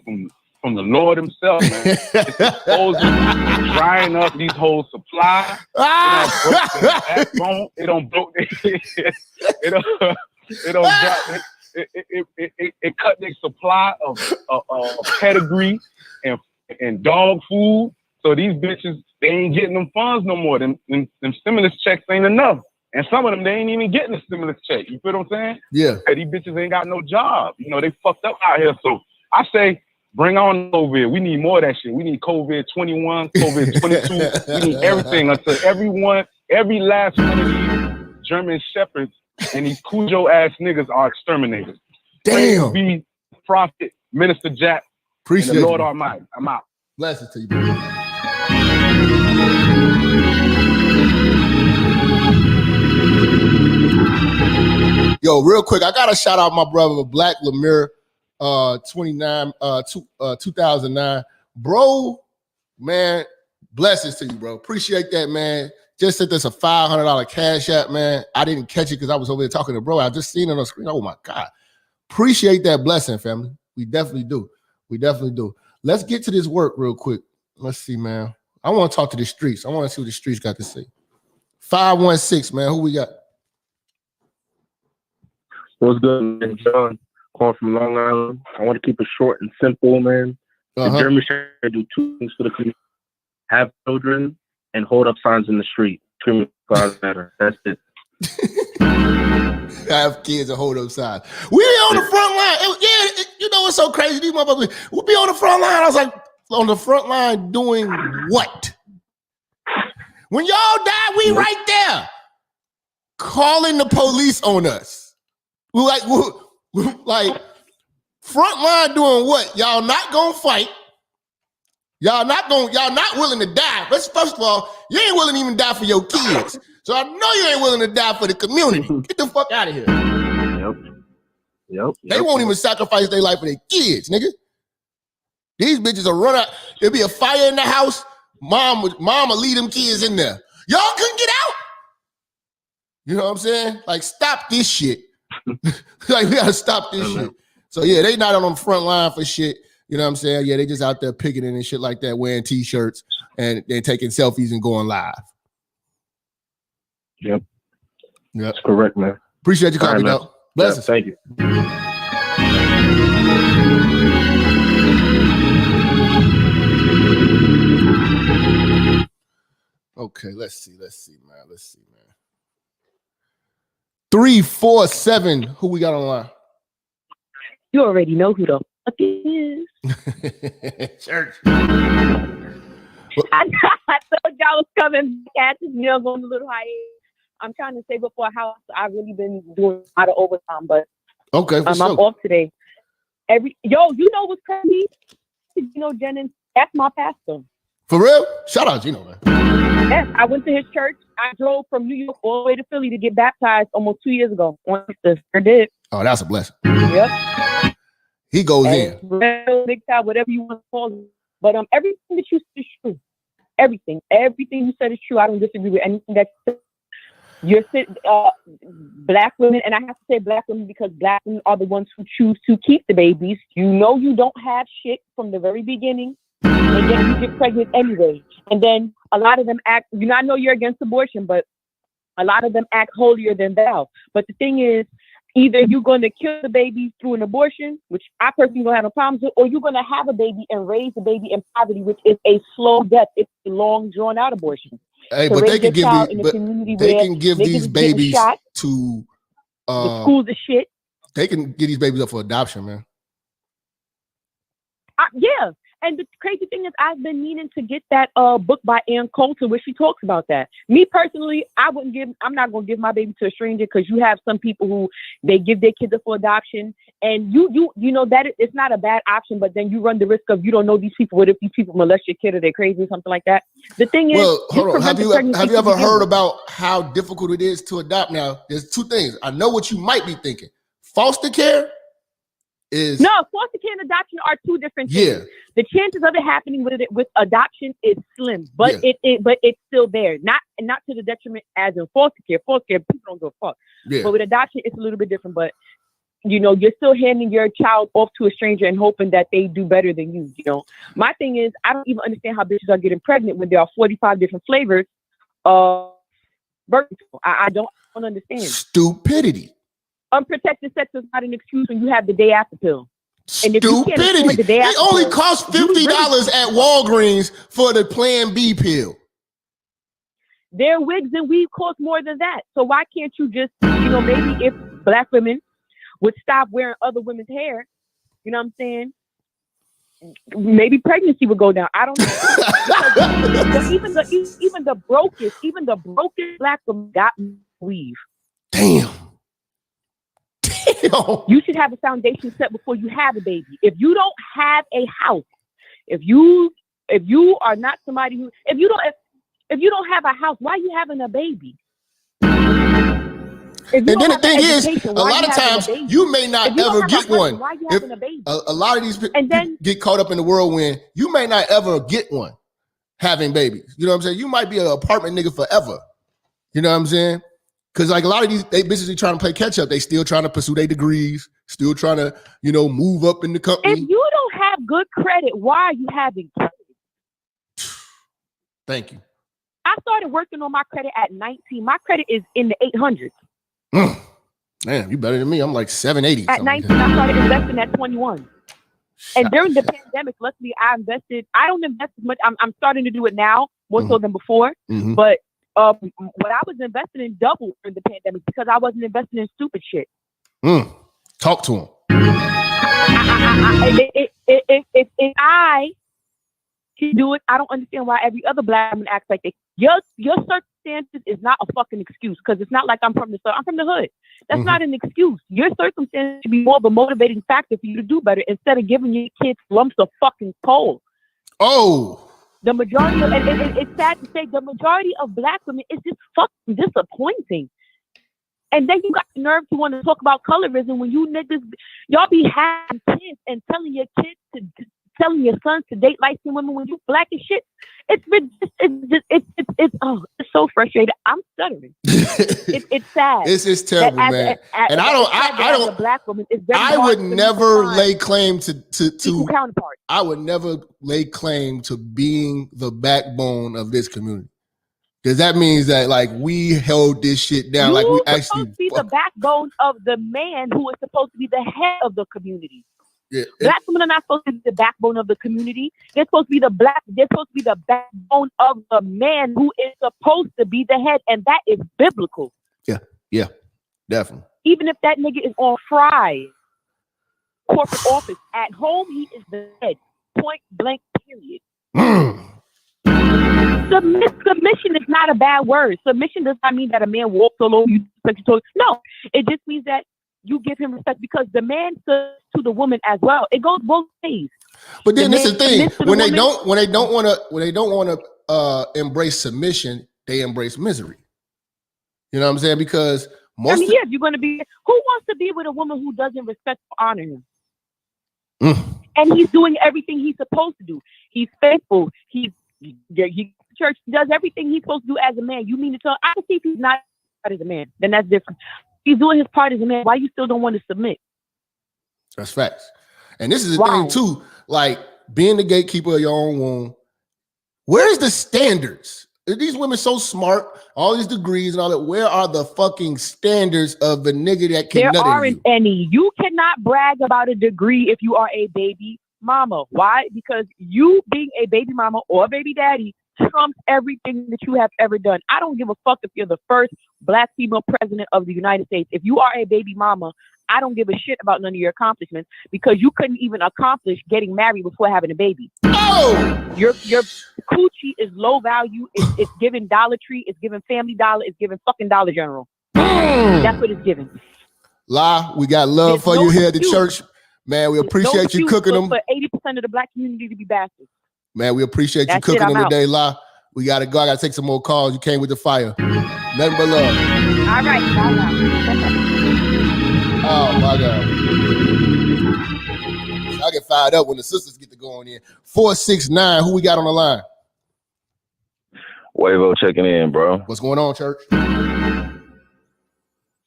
from the Lord himself, man. It's exposing, drying up these whole supply. It don't broke it cut their supply of pedigree and dog food. So these bitches, they ain't getting them funds no more. Them stimulus checks ain't enough. And some of them, they ain't even getting a stimulus check. You feel what I'm saying? Yeah. Hey, these bitches ain't got no job. You know, they fucked up out here. So I say, bring on COVID. We need more of that shit. We need COVID 21, COVID 22. We need everything until every last one of these German shepherds and these Cujo ass niggas are exterminated. Damn. Be Prophet, Minister Jap, Appreciate and the Lord you. Almighty. I'm out. Blessings to you, bro. Yo, real quick, I gotta shout out my brother Black Lemire, 2009. Bro, man, blessings to you, bro. Appreciate that, man. Just sent us a $500 cash app, man. I didn't catch it because I was over there talking to bro. I just seen it on the screen. Oh my God. Appreciate that blessing, family. We definitely do. We definitely do. Let's get to this work real quick. Let's see, man. I want to talk to the streets. I want to see what the streets got to say. 516, man. Who we got? What's good, man? John, calling from Long Island. I want to keep it short and simple, man. The German Shepherd do two things for the community: have children and hold up signs in the street. Screaming God matter. That's it. Have kids and hold up signs. We on the front line. You know what's so crazy? These motherfuckers. We'll be on the front line. I was like, on the front line doing what? When y'all die, we right there. Calling the police on us. We're like front line doing what? Y'all not gonna fight. Y'all not willing to die. First of all, you ain't willing to even die for your kids. So I know you ain't willing to die for the community. Get the fuck out of here. Yep. They won't even sacrifice their life for their kids, nigga. These bitches will run out. There'll be a fire in the house. Mom will leave them kids in there. Y'all couldn't get out. You know what I'm saying? Like, stop this shit. Like, we gotta stop this shit. So yeah, they not on the front line for shit. You know what I'm saying? Yeah, they just out there picketing and shit like that, wearing t-shirts and taking selfies and going live. Yep. That's correct, man. Appreciate you calling out. Bless us. Thank you. Okay, let's see, man. 347. Who we got online? You already know who the fuck it is. Church. I told y'all I was coming back at this, going a little high. I'm trying to say before how I've really been doing a lot of overtime, but okay, I'm off today. You know what's crazy? Gino Jennings, that's my pastor. For real? Shout out Gino, man. Yes, I went to his church. I drove from New York all the way to Philly to get baptized almost 2 years ago. I did. Oh, that's a blessing. Yep. He goes in. Big time, whatever you want to call it. But everything that you said is true. Everything you said is true. I don't disagree with anything that you said. Black women, and I have to say black women because black women are the ones who choose to keep the babies. You know you don't have shit from the very beginning, and then you get pregnant anyway. And then a lot of them act, I know you're against abortion, but a lot of them act holier than thou. But the thing is, either you're going to kill the baby through an abortion, which I personally don't have no problems with, or you're going to have a baby and raise the baby in poverty, which is a slow death. It's a long, drawn-out abortion. Hey, but they can give these babies shot, to the schools of shit. They can get these babies up for adoption, man. Yeah. And the crazy thing is, I've been meaning to get that book by Ann Coulter where she talks about that. Me personally, I'm not going to give my baby to a stranger because you have some people who they give their kids up for adoption, and you know that it's not a bad option, but then you run the risk of you don't know these people. What if these people molest your kid or they're crazy or something like that? The thing is, hold on. Have you ever heard about how difficult it is to adopt? Now, there's two things. I know what you might be thinking. Foster care is foster care and adoption are two different things. Yeah. The chances of it happening with adoption is slim, but it's still there. Not to the detriment as in foster care. Foster care, people don't give a fuck. Yeah. But with adoption, it's a little bit different. But you know, you're still handing your child off to a stranger and hoping that they do better than you, you know. My thing is, I don't even understand how bitches are getting pregnant when there are 45 different flavors of birth control. I don't understand. Stupidity. Unprotected sex is not an excuse when you have the day after pill. And if you can't afford the day after It only pill, costs $50 you really- at Walgreens for the Plan B pill. Their wigs and weave cost more than that. So why can't you just, you know, maybe if black women would stop wearing other women's hair, you know what I'm saying? Maybe pregnancy would go down. I don't know. But even the brokest black woman got weave. Damn. You should have a foundation set before you have a baby. If you don't have a house, if you are not somebody who, if you don't have a house, why are you having a baby? And then the thing is, a lot of times you may not ever get one. A lot of these people get caught up in the whirlwind. You may not ever get one having babies. You know what I'm saying? You might be an apartment nigga forever. You know what I'm saying? Because like a lot of these, they basically trying to play catch up. They still trying to pursue their degrees, still trying to, you know, move up in the company. If you don't have good credit, why are you having kids? Thank you. I started working on my credit at 19. My credit is in the 800s. Damn, you better than me. I'm like 780. At 19, I started investing at 21. And during the pandemic, luckily, I invested. I don't invest as much. I'm starting to do it now, more so than before. But what I was investing in doubled during the pandemic because I wasn't investing in stupid shit. Talk to him. If I can do it, I don't understand why every other black woman acts like they. Your circumstances is not a fucking excuse because it's not like I'm from the hood. That's not an excuse. Your circumstances should be more of a motivating factor for you to do better instead of giving your kids lumps of fucking coal. Oh. The majority of, and it's sad to say, the majority of black women is just fucking disappointing. And then you got the nerve to want to talk about colorism when you niggas, y'all be having kids and telling your sons to date light-skinned women when you black as shit. It's so frustrating. I'm stuttering. It's sad. It's terrible, man. And I don't. Black woman, I would never lay claim to counterpart. I would never lay claim to being the backbone of this community. Because that means that like we held this shit down. Like we actually supposed to be the backbone of the man who is supposed to be the head of the community. Yeah, black women are not supposed to be the backbone of the community. They're supposed to be they're supposed to be the backbone of the man who is supposed to be the head, and that is biblical. Yeah, definitely. Even if that nigga is on Fry corporate office, at home he is the head. Point blank. Period. Submission is not a bad word. Submission does not mean that a man walks all over you. No, it just means that you give him respect because the man says to the woman as well. It goes both ways. But then this is the thing: when they don't want to embrace submission, they embrace misery. You know what I'm saying? Because if you're going to be, who wants to be with a woman who doesn't respect or honor him? And he's doing everything he's supposed to do. He's faithful. He church does everything he's supposed to do as a man. You mean to tell? I can see if he's not as a man, then that's different. He's doing his part as a man. Why you still don't want to submit? That's facts. And this is the thing too, like being the gatekeeper of your own womb. Where's the standards? Are these women so smart? All these degrees and all that. Where are the fucking standards of the nigga that can nut in you? There aren't any. You cannot brag about a degree if you are a baby mama. Why? Because you being a baby mama or a baby daddy trumps everything that you have ever done. I don't give a fuck if you're the first black female president of the United States. If you are a baby mama, I don't give a shit about none of your accomplishments because you couldn't even accomplish getting married before having a baby. Oh! Your coochie is low value. It's given Dollar Tree. It's given Family Dollar. It's given fucking Dollar General. That's what it's given. La, we got love for you here at the church. Man, we appreciate you cooking them. For 80% of the black community to be bastards. Man, we appreciate you cooking them today, La. We got to go. I got to take some more calls. You came with the fire. Nothing but love. All right. Oh, my God. I get fired up when the sisters get to going in. 469, who we got on the line? Wavo checking in, bro. What's going on, church?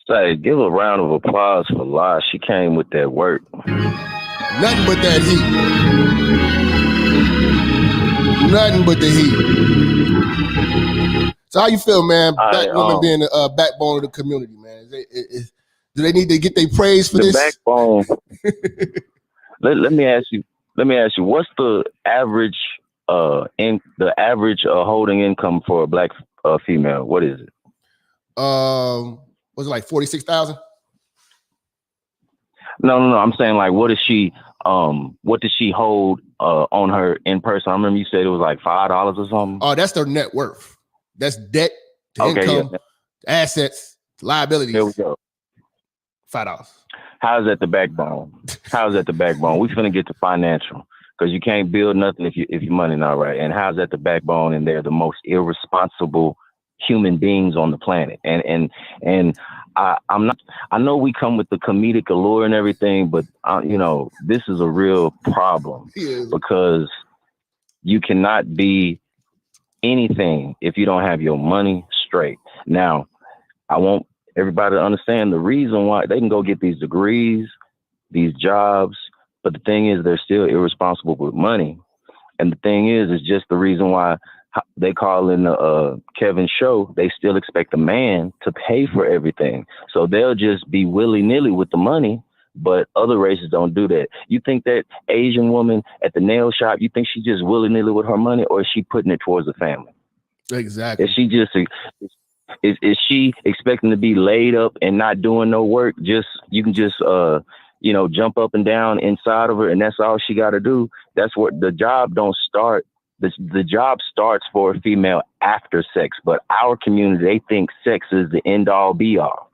say, give a round of applause for La. She came with that work. Nothing but that heat. Nothing but the heat. So how you feel, man? Black women being the backbone of the community, man. Do they need to get their praise for this? Backbone. let me ask you. What's the average holding income for a black female? What is it? Was it like 46,000? No. I'm saying like, what does she hold on her in person? I remember you said it was like $5 or something. Oh, that's their net worth. That's debt to income, assets, liabilities. Here we go. $5. How's that the backbone? We finna get to financial, because you can't build nothing if your money not right. And how's that the backbone? And they're the most irresponsible human beings on the planet. And I'm not. I know we come with the comedic allure and everything, but this is a real problem because you cannot be anything if you don't have your money straight. Now, I want everybody to understand the reason why they can go get these degrees, these jobs, but the thing is they're still irresponsible with money. And the thing is just the reason why they call in the Kevin show, they still expect a man to pay for everything. So they'll just be willy-nilly with the money, but other races don't do that. You think that Asian woman at the nail shop, you think she just willy-nilly with her money, or is she putting it towards the family? Exactly. Is she just is she expecting to be laid up and not doing no work? You can just jump up and down inside of her, and that's all she got to do. That's what the job don't start. The job starts for a female after sex, but our community, they think sex is the end all be all.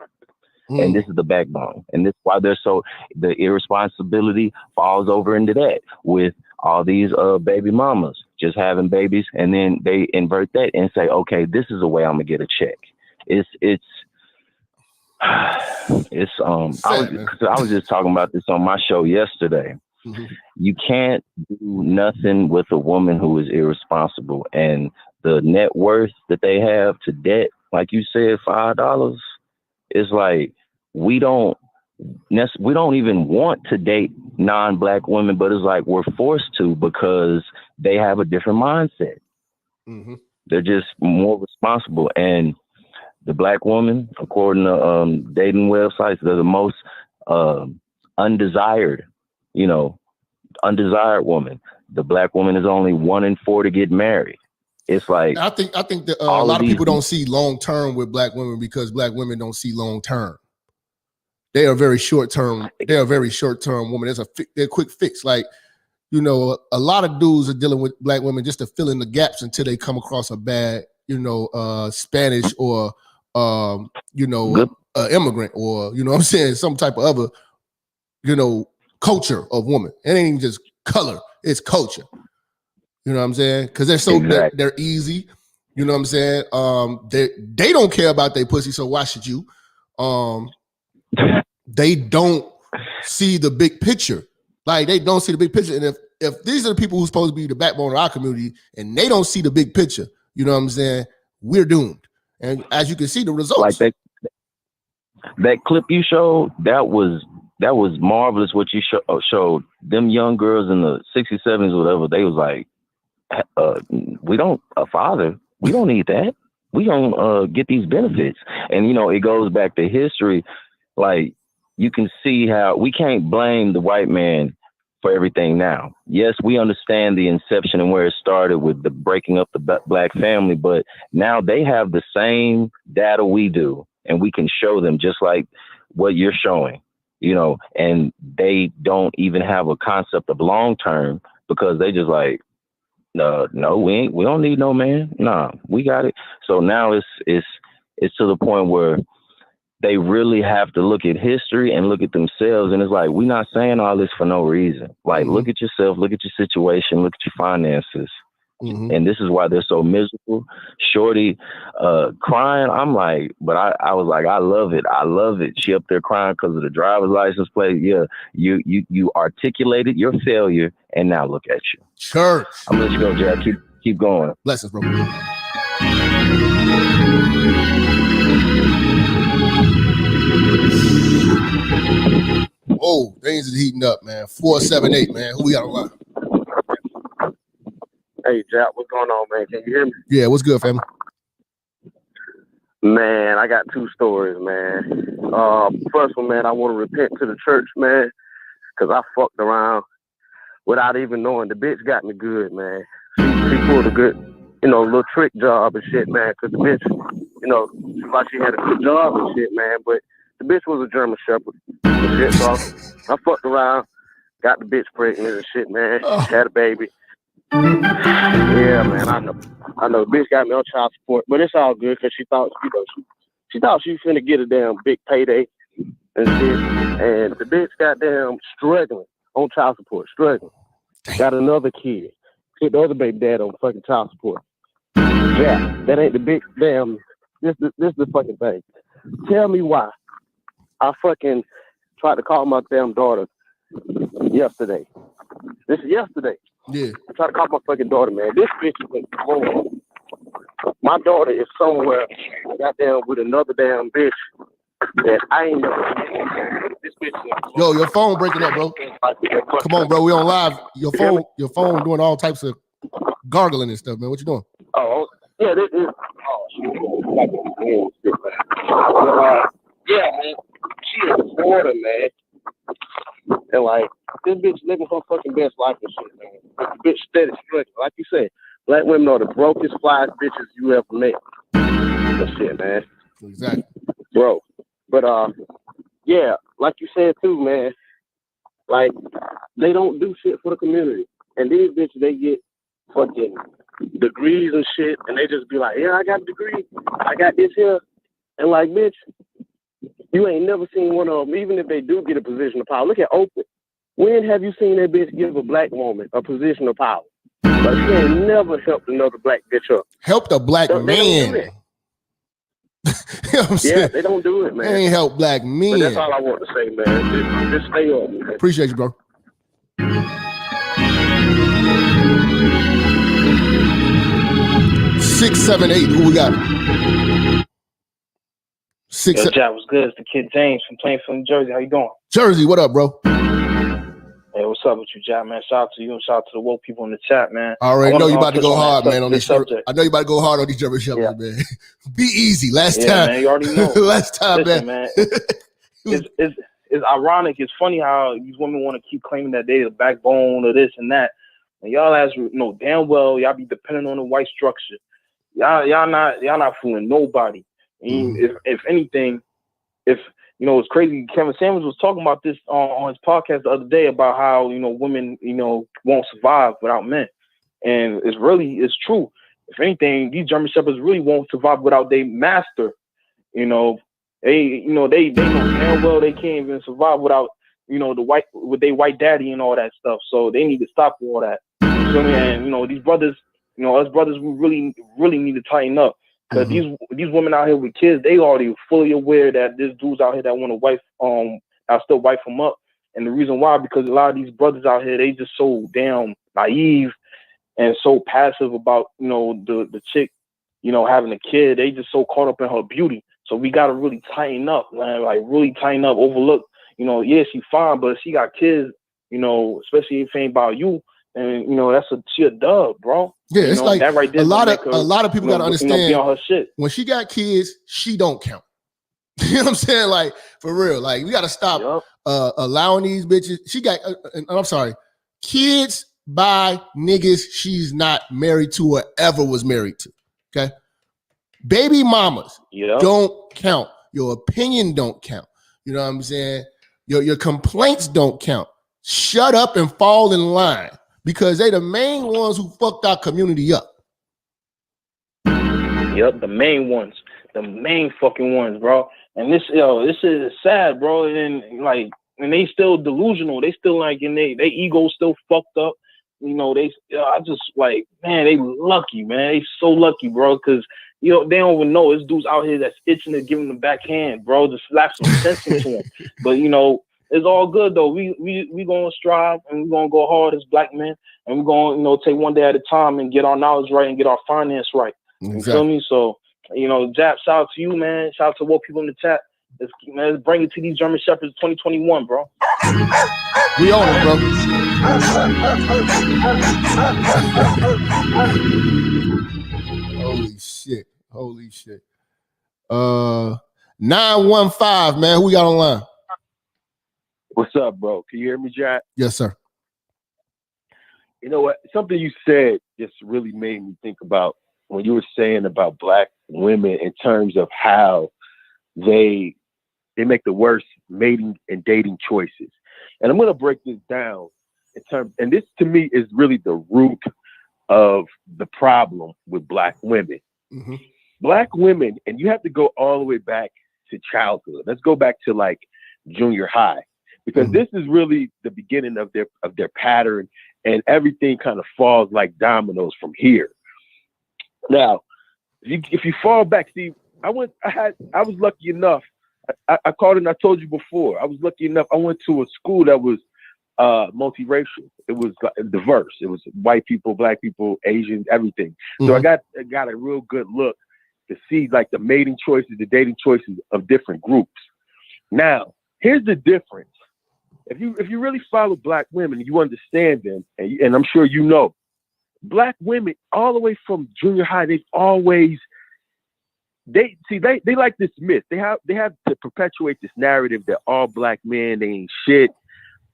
And this is the backbone. And this is why the irresponsibility falls over into that with all these baby mamas just having babies. And then they invert that and say, okay, this is the way I'm gonna get a check. I was just talking about this on my show yesterday. Mm-hmm. You can't do nothing with a woman who is irresponsible, and the net worth that they have to debt, like you said, $5. It's like we don't even want to date non-black women, but it's like we're forced to because they have a different mindset. Mm-hmm. They're just more responsible, and the black woman, according to dating websites, they're the most undesired woman. The black woman is only 1 in 4 to get married. It's like I think that a lot of people don't see long term with black women because black women don't see long term. They are very short term. They are very short term women. They're a quick fix. Like, a lot of dudes are dealing with black women just to fill in the gaps until they come across a bad, Spanish or immigrant, or what I'm saying, some type of other, culture of woman. It ain't even just color, it's culture. You know what I'm saying? Because they're easy. You know what I'm saying? They don't care about their pussy, so why should you? They don't see the big picture. Like, they don't see the big picture. And if these are the people who's supposed to be the backbone of our community and they don't see the big picture, you know what I'm saying? We're doomed. And as you can see, the results. Like that clip you showed, that was marvelous what you showed. Them young girls in the 60s, 70s, whatever, they was like, we don't need that. We don't get these benefits. And, it goes back to history. Like, you can see how we can't blame the white man for everything now. Yes, we understand the inception and where it started with the breaking up the black family, but now they have the same data we do, and we can show them just like what you're showing, and they don't even have a concept of long term because they just like, no, we don't need no man. Nah, we got it. So now it's to the point where they really have to look at history and look at themselves. And it's like, we're not saying all this for no reason. Like, look at yourself, look at your situation, look at your finances. Mm-hmm. And this is why they're so miserable. Shorty crying. I'm like, but I was like, I love it. I love it. She up there crying because of the driver's license plate. Yeah, you articulated your failure, and now look at you. Church. I'm gonna let you go, Jack. Keep going. Blessings, bro. Oh, things is heating up, man. 478, man. Who we got on line? Hey, Jap, what's going on, man? Can you hear me? Yeah, what's good, family? Man, I got two stories, man. First one, man, I want to repent to the church, man, because I fucked around without even knowing. The bitch got me good, man. She pulled a good, little trick job and shit, man, because the bitch, she thought she had a good job and shit, man, but the bitch was a German Shepherd and shit, so I fucked around, got the bitch pregnant and shit, man, had a baby. Yeah, man, I know. The bitch got me on child support, but it's all good because she thought, she thought she was finna get a damn big payday and shit. And the bitch goddamn struggling on child support, struggling. Got another kid. Put the other baby dad on fucking child support. Yeah, that ain't the big damn. This is the fucking thing. Tell me why I fucking tried to call my damn daughter yesterday. This is yesterday. Yeah. I tried to call my fucking daughter, man. This bitch is home. My daughter is somewhere goddamn with another damn bitch that I ain't never. This bitch is Yo, your phone breaking up, bro. Come on, bro. We on live. Your phone doing all types of gargling and stuff, man. What you doing? Oh, yeah, this is. Oh, shit. Yeah, man. She is in Florida, man. And like, this bitch living her fucking best life and shit, man. The bitch steady struggling. Like you said, black women are the brokest, flyest bitches you ever met. That shit, man. Exactly. Bro. But, yeah, like you said too, man. Like, they don't do shit for the community. And these bitches, they get fucking degrees and shit, and they just be like, yeah, I got a degree. I got this here. And like, bitch, you ain't never seen one of them, even if they do get a position of power. Look at Oprah. When have you seen that bitch give a black woman a position of power? But she ain't never helped another black bitch up. Helped a black man. They don't do that. Yeah, they don't do it, man. They ain't help black men. But that's all I want to say, man. Just stay up, man. Appreciate you, bro. Six, 7, 8. Who we got? Six. Yo, Jap, what's good? It's the kid James from Plainfield, New Jersey. How you doing? Jersey, what up, bro? Hey, what's up with you, Jap, man? Shout out to you and shout out to the woke people in the chat, man. I already know you about to go hard, man, on this these. subject. I know you about to go hard on these German Shepherds, man. Be easy. Last time, man, you already know. Last time, Listen, man. It's ironic. It's funny how these women want to keep claiming that they're the backbone of this and that, and y'all as know damn well y'all be dependent on the white structure. Y'all not fooling nobody. And if anything, it's crazy. Kevin Samuels was talking about this on his podcast the other day about how, women, won't survive without men. And it's true. If anything, these German Shepherds really won't survive without their master. They know damn well they can't even survive without, with their white daddy and all that stuff. So they need to stop all that. You feel me? And, these brothers, us brothers, we really need to tighten up. Because these women out here with kids, they already fully aware that there's dudes out here that want to wife, I'll still wife them up. And the reason why, because a lot of these brothers out here, they just so damn naive and so passive about, the chick, having a kid. They just so caught up in her beauty. So we got to really tighten up, man, like really tighten up, overlook, yeah, she fine, but if she got kids, especially if it ain't about you, and she a dub, bro. Yeah, it's like that right there, a lot of people got to understand be on her shit. When she got kids, she don't count. You know what I'm saying? Like, for real, like we got to stop allowing these bitches. She got, I'm sorry, kids by niggas she's not married to or ever was married to. Okay, baby mamas don't count. Your opinion don't count. You know what I'm saying? Your complaints don't count. Shut up and fall in line. Because they the main ones who fucked our community up. Yep, the main ones. The main fucking ones, bro. And this is sad, bro. And they still delusional. They still and they ego still fucked up. I just man, they lucky, man. They so lucky, bro. Because they don't even know. There's dudes out here that's itching to give them the backhand, bro. Just slap some sense into them. But it's all good though. We gonna strive and we're gonna go hard as black men, and we're gonna take one day at a time and get our knowledge right and get our finance right. Exactly. You feel me? So Jap, shout out to you, man. Shout out to what people in the chat. Let's bring it to these German Shepherds 2021, bro. We on it, bro. Holy shit. Holy shit. 915, man. Who we got online? What's up, bro? Can you hear me, Jack? Yes, sir. You know what? Something you said just really made me think about when you were saying about black women in terms of how they make the worst mating and dating choices. And I'm going to break this down in terms, and this to me is really the root of the problem with black women. Mm-hmm. Black women, and you have to go all the way back to childhood. Let's go back to like junior high, because this is really the beginning of their pattern, and everything kind of falls like dominoes from here. Now, if you fall back, see, I was lucky enough. I called and I told you before. I was lucky enough. I went to a school that was multiracial. It was diverse. It was white people, black people, Asians, everything. So I got a real good look to see like the mating choices, the dating choices of different groups. Now, here's the difference. If you really follow black women, you understand them, and I'm sure you know, black women all the way from junior high, they've always they like this myth. They have to perpetuate this narrative that all black men, they ain't shit,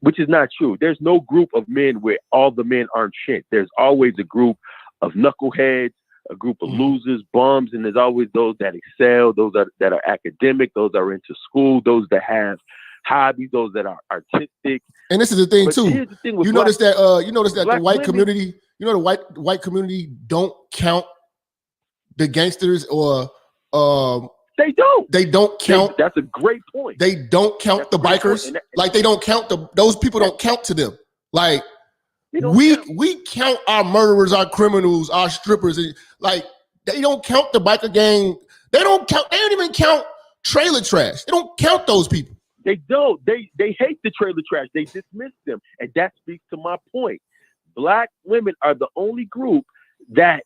which is not true. There's no group of men where all the men aren't shit. There's always a group of knuckleheads, a group of losers, bums, and there's always those that excel, those that are academic, those that are into school, those that have hobbies, those that are artistic. And this is the thing But too. here's the thing with You notice that the white women, community, the white community don't count the gangsters or they don't count. That's a great point. They don't count the bikers. Like they don't count those people don't count to them. Like we count our murderers, our criminals, our strippers, and like they don't count the biker gang. They don't even count trailer trash. They don't count those people. They don't. They hate the trailer trash. They dismiss them. And that speaks to my point. Black women are the only group that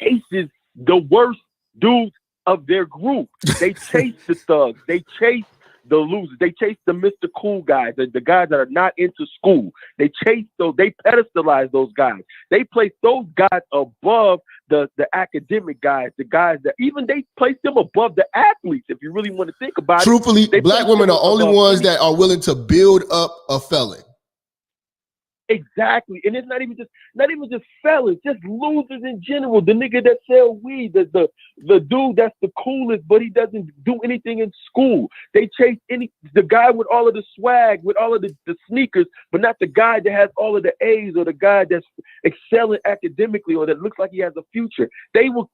chases the worst dudes of their group. They chase the thugs. They chase the losers. They chase the Mr. Cool guys, the guys that are not into school. They chase those. They pedestalize those guys. They place those guys above the academic guys, the guys that even they place them above the athletes. If you really want to think about Truthfully, it, black women are only ones that are willing to build up a felon. Exactly, and it's not even just fellas, just losers in general. The nigga that sell weed, the dude that's the coolest, but he doesn't do anything in school. They chase the guy with all of the swag, with all of the sneakers, but not the guy that has all of the A's or the guy that's excelling academically or that looks like he has a future. They will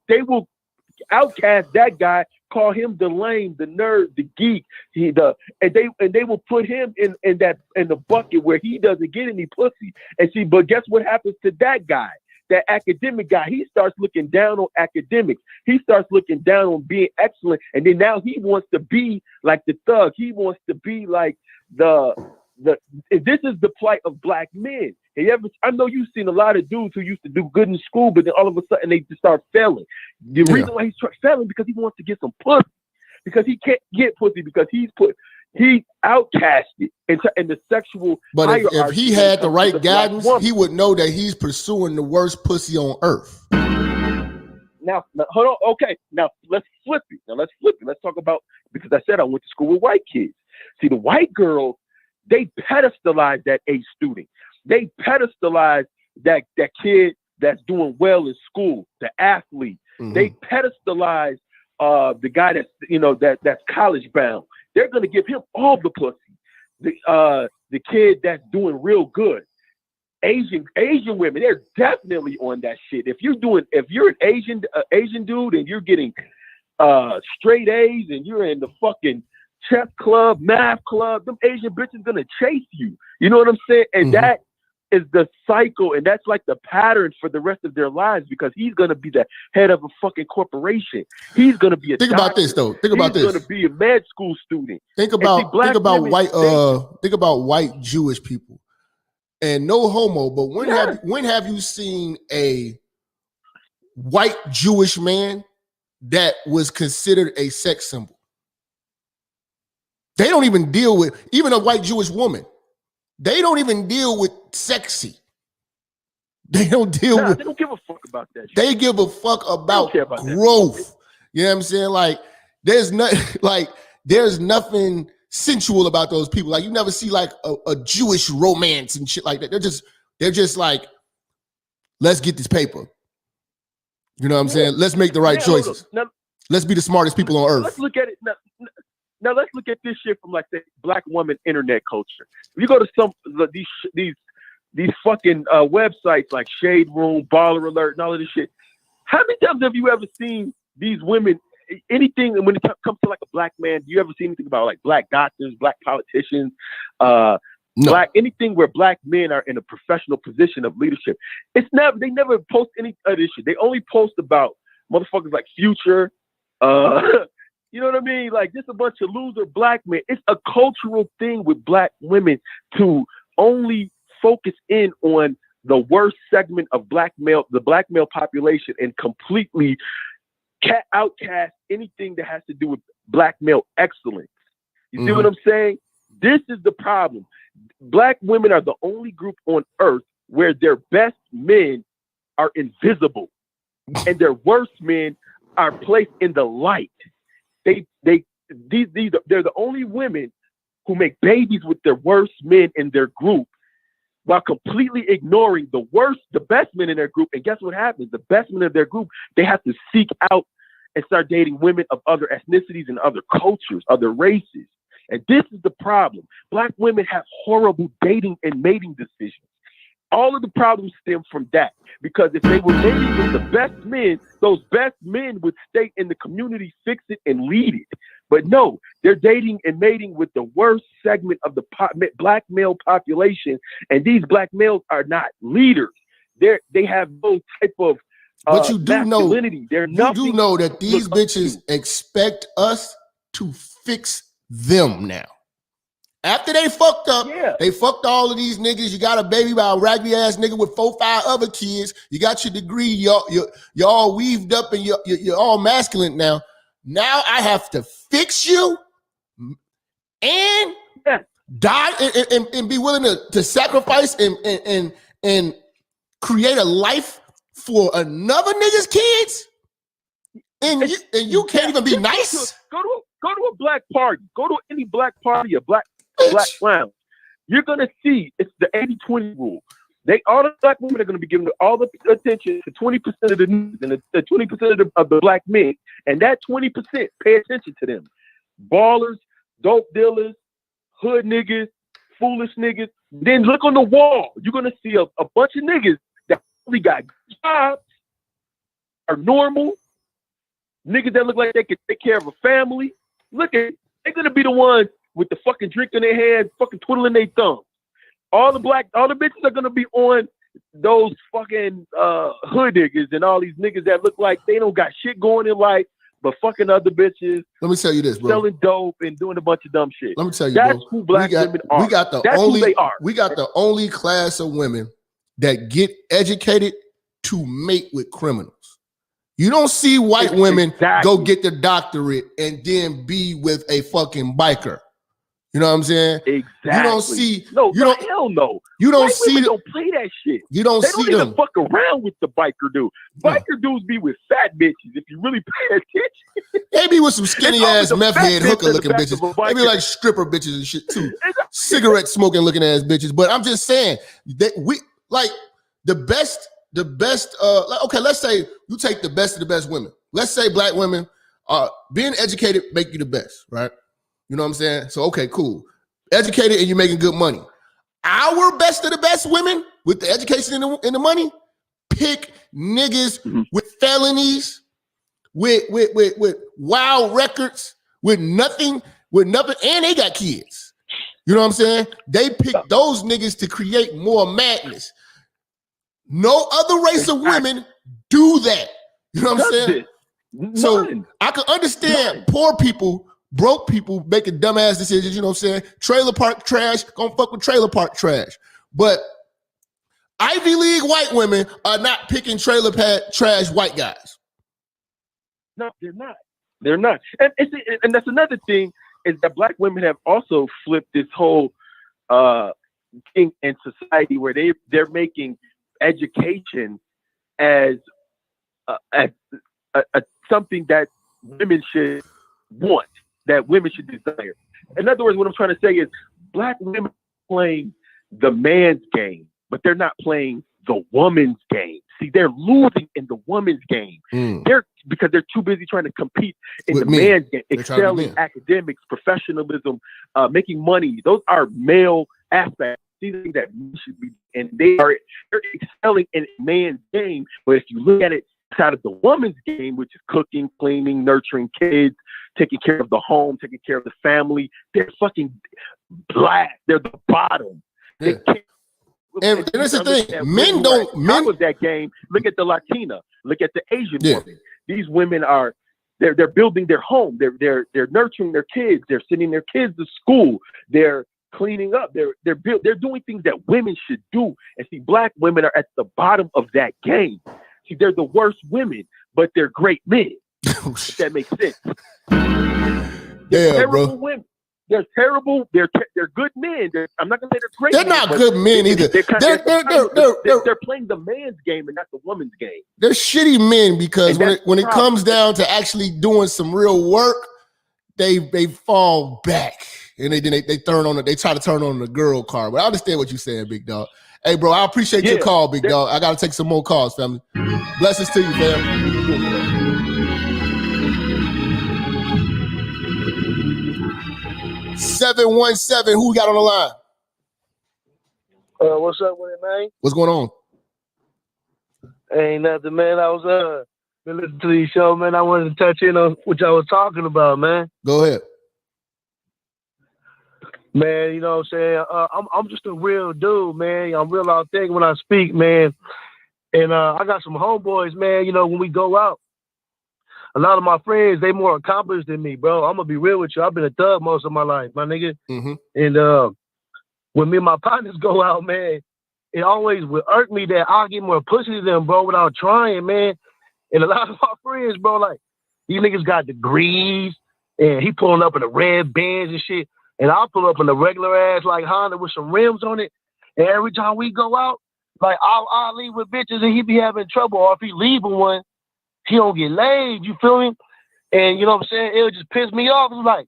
outcast that guy, call him the lame, the nerd, the geek. And they will put him in the bucket where he doesn't get any pussy. And see, but guess what happens to that guy? That academic guy, he starts looking down on academics. He starts looking down on being excellent. And then now he wants to be like the thug. He wants to be like this is the plight of black men. I know you've seen a lot of dudes who used to do good in school, but then all of a sudden they just start failing. The reason why he's failing because he wants to get some pussy, because he can't get pussy because he's outcasted in the sexual. But if he had the right guidance, he would know that he's pursuing the worst pussy on earth. Now hold on. Okay, now let's flip it. Let's talk about, because I said I went to school with white kids. See, the white girls, they pedestalize that A student. They pedestalize that kid that's doing well in school, the athlete. Mm-hmm. They pedestalize the guy that's college bound. They're gonna give him all the pussy. The kid that's doing real good. Asian women, they're definitely on that shit. If you're an Asian dude and you're getting straight A's and you're in the fucking chess club, math club, them Asian bitches gonna chase you. You know what I'm saying? And that is the cycle, and that's like the pattern for the rest of their lives, because he's gonna be the head of a fucking corporation. He's gonna be a Think about this though. Think about this. He's gonna be a med school student. Think about white Jewish people. And no homo, but when have you seen a white Jewish man that was considered a sex symbol? They don't even deal with, even a white Jewish woman, they don't even deal with sexy. They don't deal with. They don't give a fuck about that shit. They give a fuck about growth. You know what I'm saying? Like, there's nothing sensual about those people. Like, you never see like a Jewish romance and shit like that. They're just like, let's get this paper. You know what I'm saying? Let's make the right choices. Now, let's be the smartest people on earth. Let's look at it now. Let's look at this shit from like the black woman internet culture. If you go to some these fucking websites like Shade Room, Baller Alert, and all of this shit, how many times have you ever seen these women? Anything when it comes to like a black man, do you ever see anything about like black doctors, black politicians, black anything where black men are in a professional position of leadership? It's never. They never post any of this shit. They only post about motherfuckers like Future. You know what I mean? Like just a bunch of loser black men. It's a cultural thing with black women to only focus in on the worst segment of the black male population, and completely outcast anything that has to do with black male excellence. You see what I'm saying? This is the problem. Black women are the only group on earth where their best men are invisible and their worst men are placed in the light. They're the only women who make babies with their worst men in their group, while completely ignoring the best men in their group. And guess what happens? The best men of their group, they have to seek out and start dating women of other ethnicities and other cultures, other races. And this is the problem. Black women have horrible dating and mating decisions. All of the problems stem from that. Because if they were mating with the best men, those best men would stay in the community, fix it, and lead it. But no, they're dating and mating with the worst segment of the black male population. And these black males are not leaders. They have no type of but you do masculinity. You do know that these bitches expect us to fix them now. After they fucked up, they fucked all of these niggas. You got a baby by a raggedy ass nigga with 4-5 other kids. You got your degree. You're all weaved up and you're all masculine now. Now I have to fix you and die and be willing to sacrifice and create a life for another nigga's kids. And you can't even be nice. Go to a black party. Go to any black party, a black clown. You're gonna see it's the 80-20 rule. All the black women are gonna be giving all the attention to 20% of the news and the 20% of the black men. And that 20%, pay attention to them. Ballers, dope dealers, hood niggas, foolish niggas. Then look on the wall. You're gonna see a bunch of niggas that only got jobs, are normal, niggas that look like they can take care of a family. Look at it. They're gonna be the ones with the fucking drink in their hand, fucking twiddling their thumbs. All the bitches are gonna be on those fucking hood niggas and all these niggas that look like they don't got shit going in life, but fucking other bitches. Let me tell you this, bro. Selling dope and doing a bunch of dumb shit. Let me tell you, that's bro. who black women are. We got who they are. We got the only class of women that get educated to mate with criminals. You don't see white women go get their doctorate and then be with a fucking biker. You know what I'm saying? Exactly. You don't see. Hell no. You don't white see. Don't play that shit. You don't see them. They them. don't even fuck around with the biker dude. Biker dudes be with fat bitches. If you really pay attention, they be with some skinny ass meth head hooker looking bitches. They be like stripper bitches and shit too. Cigarette smoking looking ass bitches. But I'm just saying that we like the best. Okay, let's say you take the best of the best women. Let's say black women being educated make you the best, right? You know what I'm saying? So, okay, cool. Educated and you're making good money. Our best of the best women with the education and the money pick niggas with felonies, with wild records, with nothing, and they got kids. You know what I'm saying? They pick those niggas to create more madness. No other race of women do that. You know what I'm saying? So I can understand poor people, broke people making dumbass decisions. You know what I'm saying? Trailer park trash, gonna fuck with trailer park trash. But Ivy League white women are not picking trailer trash white guys. No, they're not. They're not. And that's another thing. is that black women have also flipped this whole thing in society where they're making education as something that women should want, that women should desire. In other words, what I'm trying to say is black women are playing the man's game, but they're not playing the woman's game. See, they're losing in the woman's game. Because they're too busy trying to compete in the man's game, excelling academics, professionalism, making money. Those are male aspects. These are things that men should be, and they're excelling in man's game. But if you look at it out of the woman's game, which is cooking, cleaning, nurturing kids, taking care of the home, taking care of the family, they're fucking black. They're the bottom. Yeah. And that's the thing. Men with that game. Look at the Latina. Look at the Asian woman. These women are they're building their home. They're nurturing their kids. They're sending their kids to school. They're cleaning up. They're doing things that women should do. And see, black women are at the bottom of that game. See, they're the worst women, but they're great men. If that makes sense. They're terrible women. They're terrible. They're good men. I'm not gonna say they're great. They're not good men either. They're playing the man's game and not the woman's game. They're shitty men because when it comes down to actually doing some real work, they fall back and they try to turn on the girl card. But I understand what you're saying, big dog. Hey, bro, I appreciate your call, big dog. I gotta take some more calls, family. Blessings to you, fam. 717, who we got on the line? What's up with it, man? What's going on? Ain't nothing, man. I was been listening to the show, man. I wanted to touch in on what y'all was talking about, man. Go ahead. Man, you know what I'm saying? I'm just a real dude, man. I'm real authentic when I speak, man. And I got some homeboys, man, you know, when we go out. A lot of my friends, they more accomplished than me, bro. I'm gonna be real with you. I've been a thug most of my life, my nigga. Mm-hmm. And when me and my partners go out, man, it always would irk me that I'll get more pussy than them, bro, without trying, man. And a lot of my friends, bro, like, these niggas got degrees, and he pulling up in the red Benz and shit, and I'll pull up in the regular ass, like, Honda with some rims on it, and every time we go out, like, I'll leave with bitches, and he be having trouble, or if he leave with one, he don't get laid, you feel me? And you know what I'm saying? It'll just piss me off. It's like,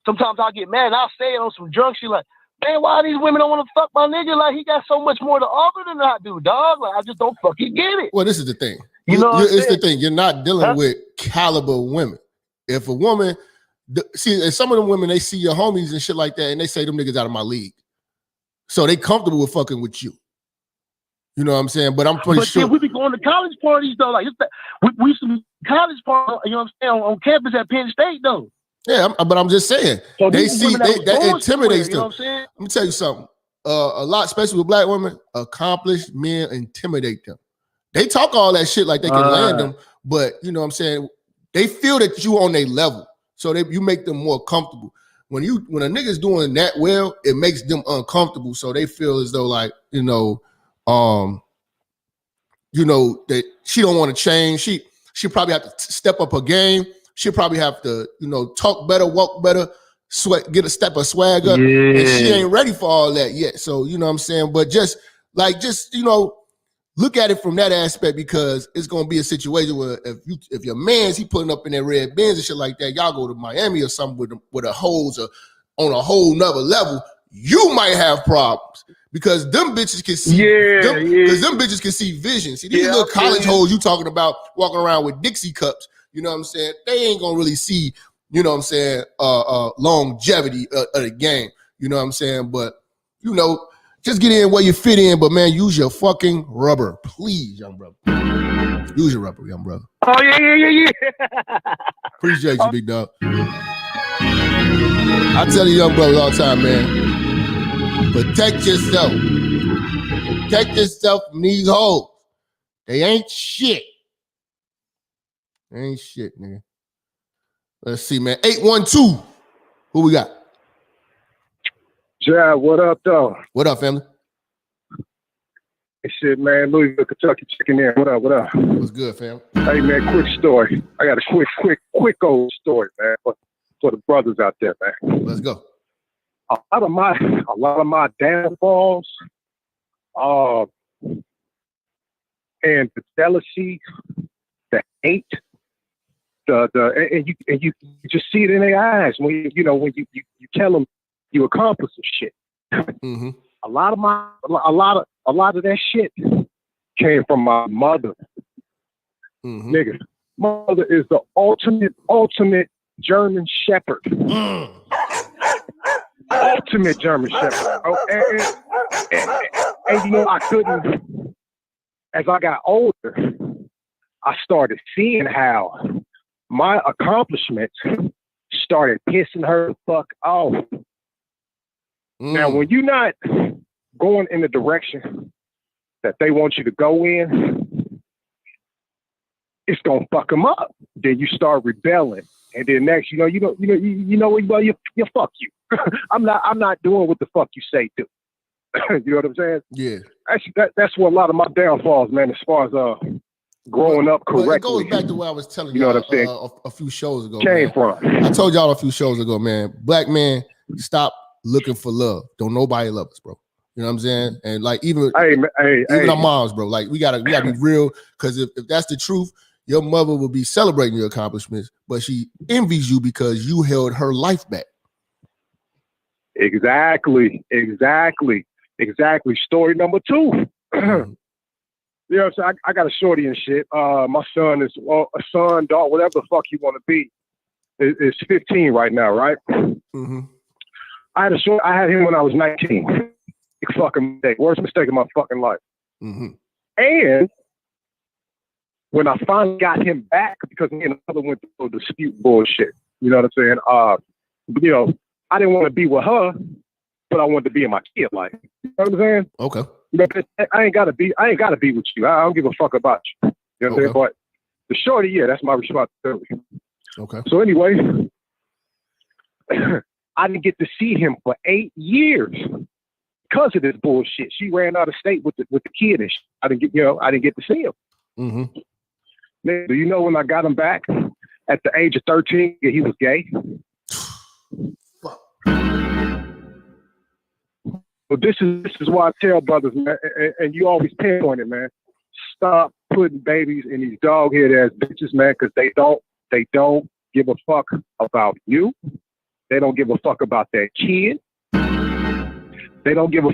sometimes I'll get mad and I'll say it on some drunk shit like, man, why these women don't want to fuck my nigga? Like, he got so much more to offer than I do, dog. Like, I just don't fucking get it. Well, this is the thing. You know it's the thing. You're not dealing with caliber women. If a woman, see, some of them women, they see your homies and shit like that, and they say them niggas out of my league. So they comfortable with fucking with you. You know what I'm saying? But I'm pretty sure. But we be going to college parties, though. Like, we used to be college parties, you know what I'm saying, on campus at Penn State, though. Yeah, but I'm just saying. So they see, that intimidates them. You know what I'm saying? Let me tell you something. A lot, especially with black women, accomplished men intimidate them. They talk all that shit like they can land them, but you know what I'm saying? They feel that you on their level. So you make them more comfortable. When a nigga's doing that well, it makes them uncomfortable. So they feel as though, like, that she don't want to change. She probably have to step up her game. She'll probably have to, talk better, walk better, get a step of swag up. Yeah. And she ain't ready for all that yet. So, you know what I'm saying? But just look at it from that aspect, because it's gonna be a situation where if your man's he putting up in that red Benz and shit like that, y'all go to Miami or something with the hoes or on a whole nother level, you might have problems. Because them bitches can see, because them bitches can see vision. See, these little college hoes you talking about walking around with Dixie cups, you know what I'm saying? They ain't gonna really see, you know what I'm saying, longevity of the game, you know what I'm saying? But, just get in where you fit in, but man, use your fucking rubber, please, young brother. Use your rubber, young brother. Oh, yeah. Appreciate you, big dog. I tell you young brothers all the time, man. Protect yourself. Protect yourself from these hoes. They ain't shit. They ain't shit, nigga. Let's see, man. 812. Who we got? Jab, what up, though? What up, family? Hey, shit, man. Louisville, Kentucky, checking in. What up? What's good, fam? Hey, man, quick story. I got a quick old story, man. for the brothers out there, man. Let's go. A lot of my downfalls, and the jealousy, the hate, and you just see it in their eyes when you tell them you accomplished some shit. Mm-hmm. A lot of that shit came from my mother. Mm-hmm. Nigga, mother is the ultimate German Shepherd. Ultimate German Shepherd. And you know, I couldn't. As I got older, I started seeing how my accomplishments started pissing her the fuck off. Now, when you're not going in the direction that they want you to go in, it's gonna fuck them up. Then you start rebelling, and then next, you fuck you. I'm not doing what the fuck you say do. You know what I'm saying? Yeah. That's what a lot of my downfalls, man. As far as growing up correctly. It goes back to what I was telling you know y'all what I'm saying? A few shows ago. Came from. I told y'all a few shows ago, man. Black men, stop looking for love. Don't nobody love us, bro. You know what I'm saying? And like even our moms, bro. Like we gotta be real, because if that's the truth, your mother will be celebrating your accomplishments, but she envies you because you held her life back. Exactly. Story number 2. Mm-hmm. You know what I'm saying? I got a shorty and shit. My son is a son, dog, whatever the fuck you want to be. Is 15 right now, right? Mm-hmm. I had him when I was 19. Big fucking mistake. Worst mistake of my fucking life. Mm-hmm. And when I finally got him back, because me and another went through dispute bullshit. You know what I'm saying? You know, I didn't want to be with her, but I wanted to be in my kid life. You know what I'm saying? Okay. I ain't gotta be with you. I don't give a fuck about you. You know what I'm saying? But the shorty, yeah, that's my responsibility. Okay. So anyway, I didn't get to see him for 8 years because of this bullshit. She ran out of state with the kid and shit. I didn't get to see him. Mm-hmm. Man, do you know when I got him back at the age of 13, he was gay? Fuck. Well, this is why I tell brothers, man, and you always pinpoint it, man. Stop putting babies in these dog-head ass bitches, man, because they don't give a fuck about you. They don't give a fuck about their kid. They don't give a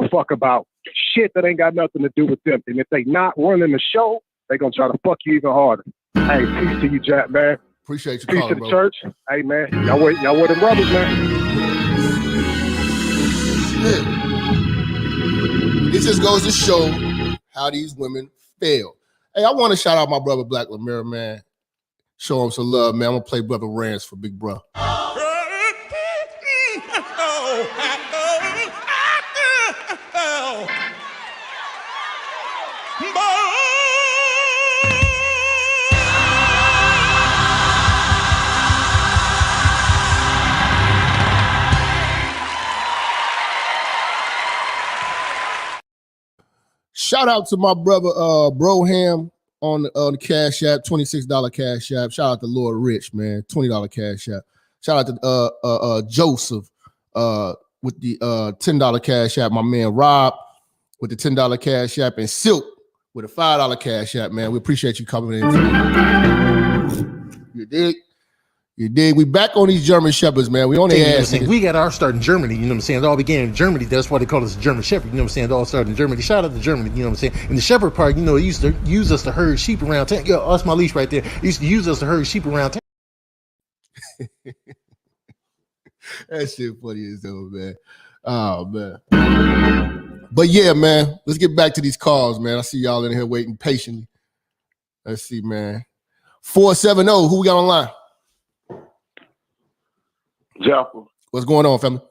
fuck about shit that ain't got nothing to do with them. And if they not running the show, they gonna try to fuck you even harder. Hey, peace to you, Jap, man. Appreciate you. Peace calling, to the bro. church. Hey, man, y'all were the brothers, man. It just goes to show how these women fail. Hey, I want to shout out my brother Black Lemire, man. Show him some love, man. I'm gonna play Brother Rance for Big Bro. Shout out to my brother Broham on the Cash App, $26 Cash App. Shout out to Lord Rich, man, $20 Cash App. Shout out to Joseph with the $10 Cash App. My man Rob with the $10 Cash App, and Silk with a $5 Cash App. Man, we appreciate you coming in. You dig? You dig? We back on these German Shepherds, man. We on their ass. We got our start in Germany, you know what I'm saying? It all began in Germany. That's why they call us the German Shepherd, you know what I'm saying? It all started in Germany. Shout out to Germany, you know what I'm saying? And the Shepherd part, you know, it used to use us to herd sheep around town. Yo, that's my leash right there. It used to use us to herd sheep around town. That shit funny as hell, man. Oh, man. But yeah, man, let's get back to these calls, man. I see y'all in here waiting patiently. Let's see, man. 470, who we got online? Jap. What's going on, family?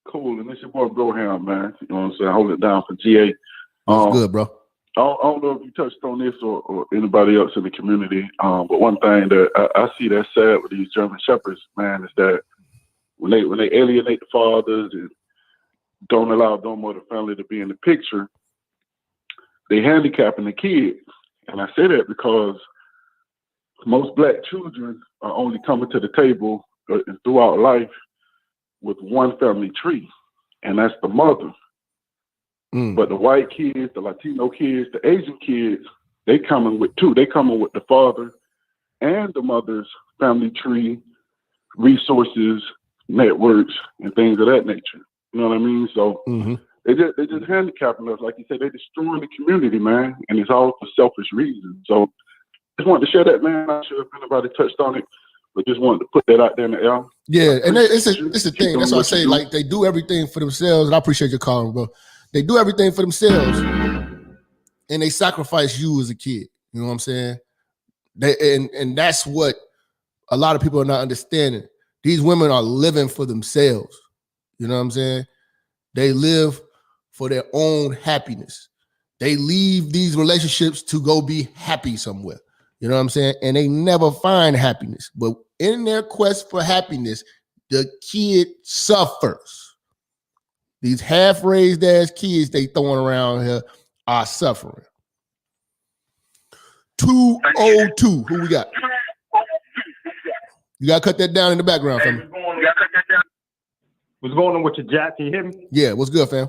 Cool, and it's your boy Broham, man. You know what I'm saying? Hold it down for GA. What's good, bro? I don't know if you touched on this or anybody else in the community, but one thing that I see that's sad with these German Shepherds, man, is that when they alienate the fathers and don't allow them or the family to be in the picture, they handicapping the kids. And I say that because most black children are only coming to the table throughout life with one family tree, and that's the mother. But the white kids, the Latino kids, the Asian kids, they coming with two. They coming with the father and the mother's family tree, resources, networks, and things of that nature. You know what I mean? So they just handicapping us. Like you said, they're destroying the community, man, and it's all for selfish reasons. So just wanted to share that, man. Not sure if anybody touched on it, but just wanted to put that out there in the air. Yeah, and it's a thing. That's why I say, like, they do everything for themselves, and I appreciate your calling, bro. They do everything for themselves, and they sacrifice you as a kid. You know what I'm saying? And that's what a lot of people are not understanding. These women are living for themselves. You know what I'm saying? They live for their own happiness. They leave these relationships to go be happy somewhere. You know what I'm saying? And they never find happiness. But in their quest for happiness, the kid suffers. These half-raised ass kids they throwing around here are suffering. 202. Who we got? You gotta cut that down in the background, fam. What's going on with your Jack? Can you hear me? Yeah, what's good, fam?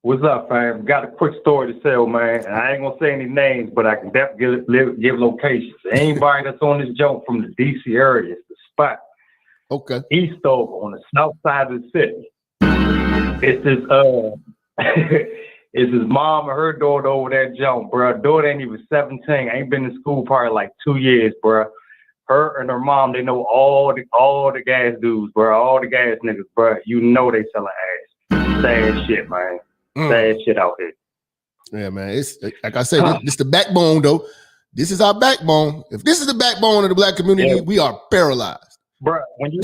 What's up, fam? Got a quick story to tell, man. And I ain't gonna say any names, but I can definitely give locations. Anybody that's on this joke from the DC area, it's the spot. Okay. Eastover on the south side of the city. It's his it's his mom and her daughter over that jump, bro. Daughter ain't even 17. Ain't been in school probably like 2 years, bro. Her and her mom, they know all the gas dudes, bro. All the gas niggas, bro. You know they selling ass. Sad shit, man. Sad shit out here. Yeah, man. It's like I said, this the backbone, though. This is our backbone. If this is the backbone of the black community, we are paralyzed. Bro, when you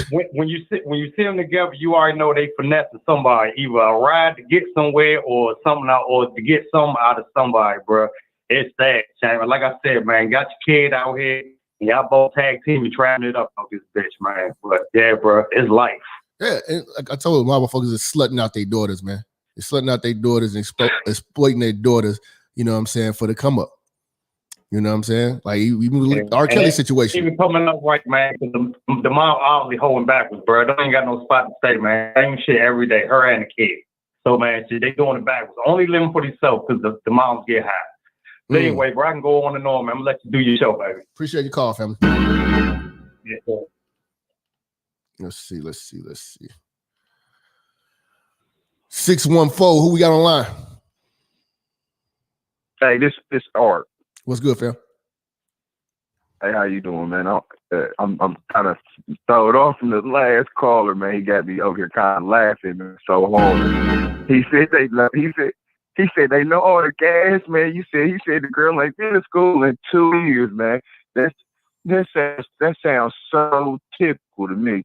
see them together, you already know they finessing somebody, either a ride to get somewhere or something out, or to get something out of somebody, bro. It's that, Shane. Like I said, man, got your kid out here, and y'all both tag team and trying it up on this bitch, man. But yeah, bro, it's life. Yeah, and like I told you, motherfuckers is slutting out their daughters, man. They're slutting out their daughters and exploiting their daughters. You know what I'm saying, for the come up. You know what I'm saying? Like R. Kelly situation. Even coming up right, man. The mom obviously holding backwards, bro. They ain't got no spot to stay, man. Same shit every day, her and the kid. So, man, shit, they doing it backwards. Only living for themselves because the moms get high. But anyway, bro, I can go on and on, man. I'm going to let you do your show, baby. Appreciate your call, family. Yeah, sir. Let's see. 614, who we got online? Hey, this Art. What's good, fam? Hey, how you doing, man? I'm kind of thrown off from the last caller, man. He got me over here kind of laughing so hard. He said they know all the gas, man. He said the girl ain't been in school in 2 years, man. That sounds so typical to me.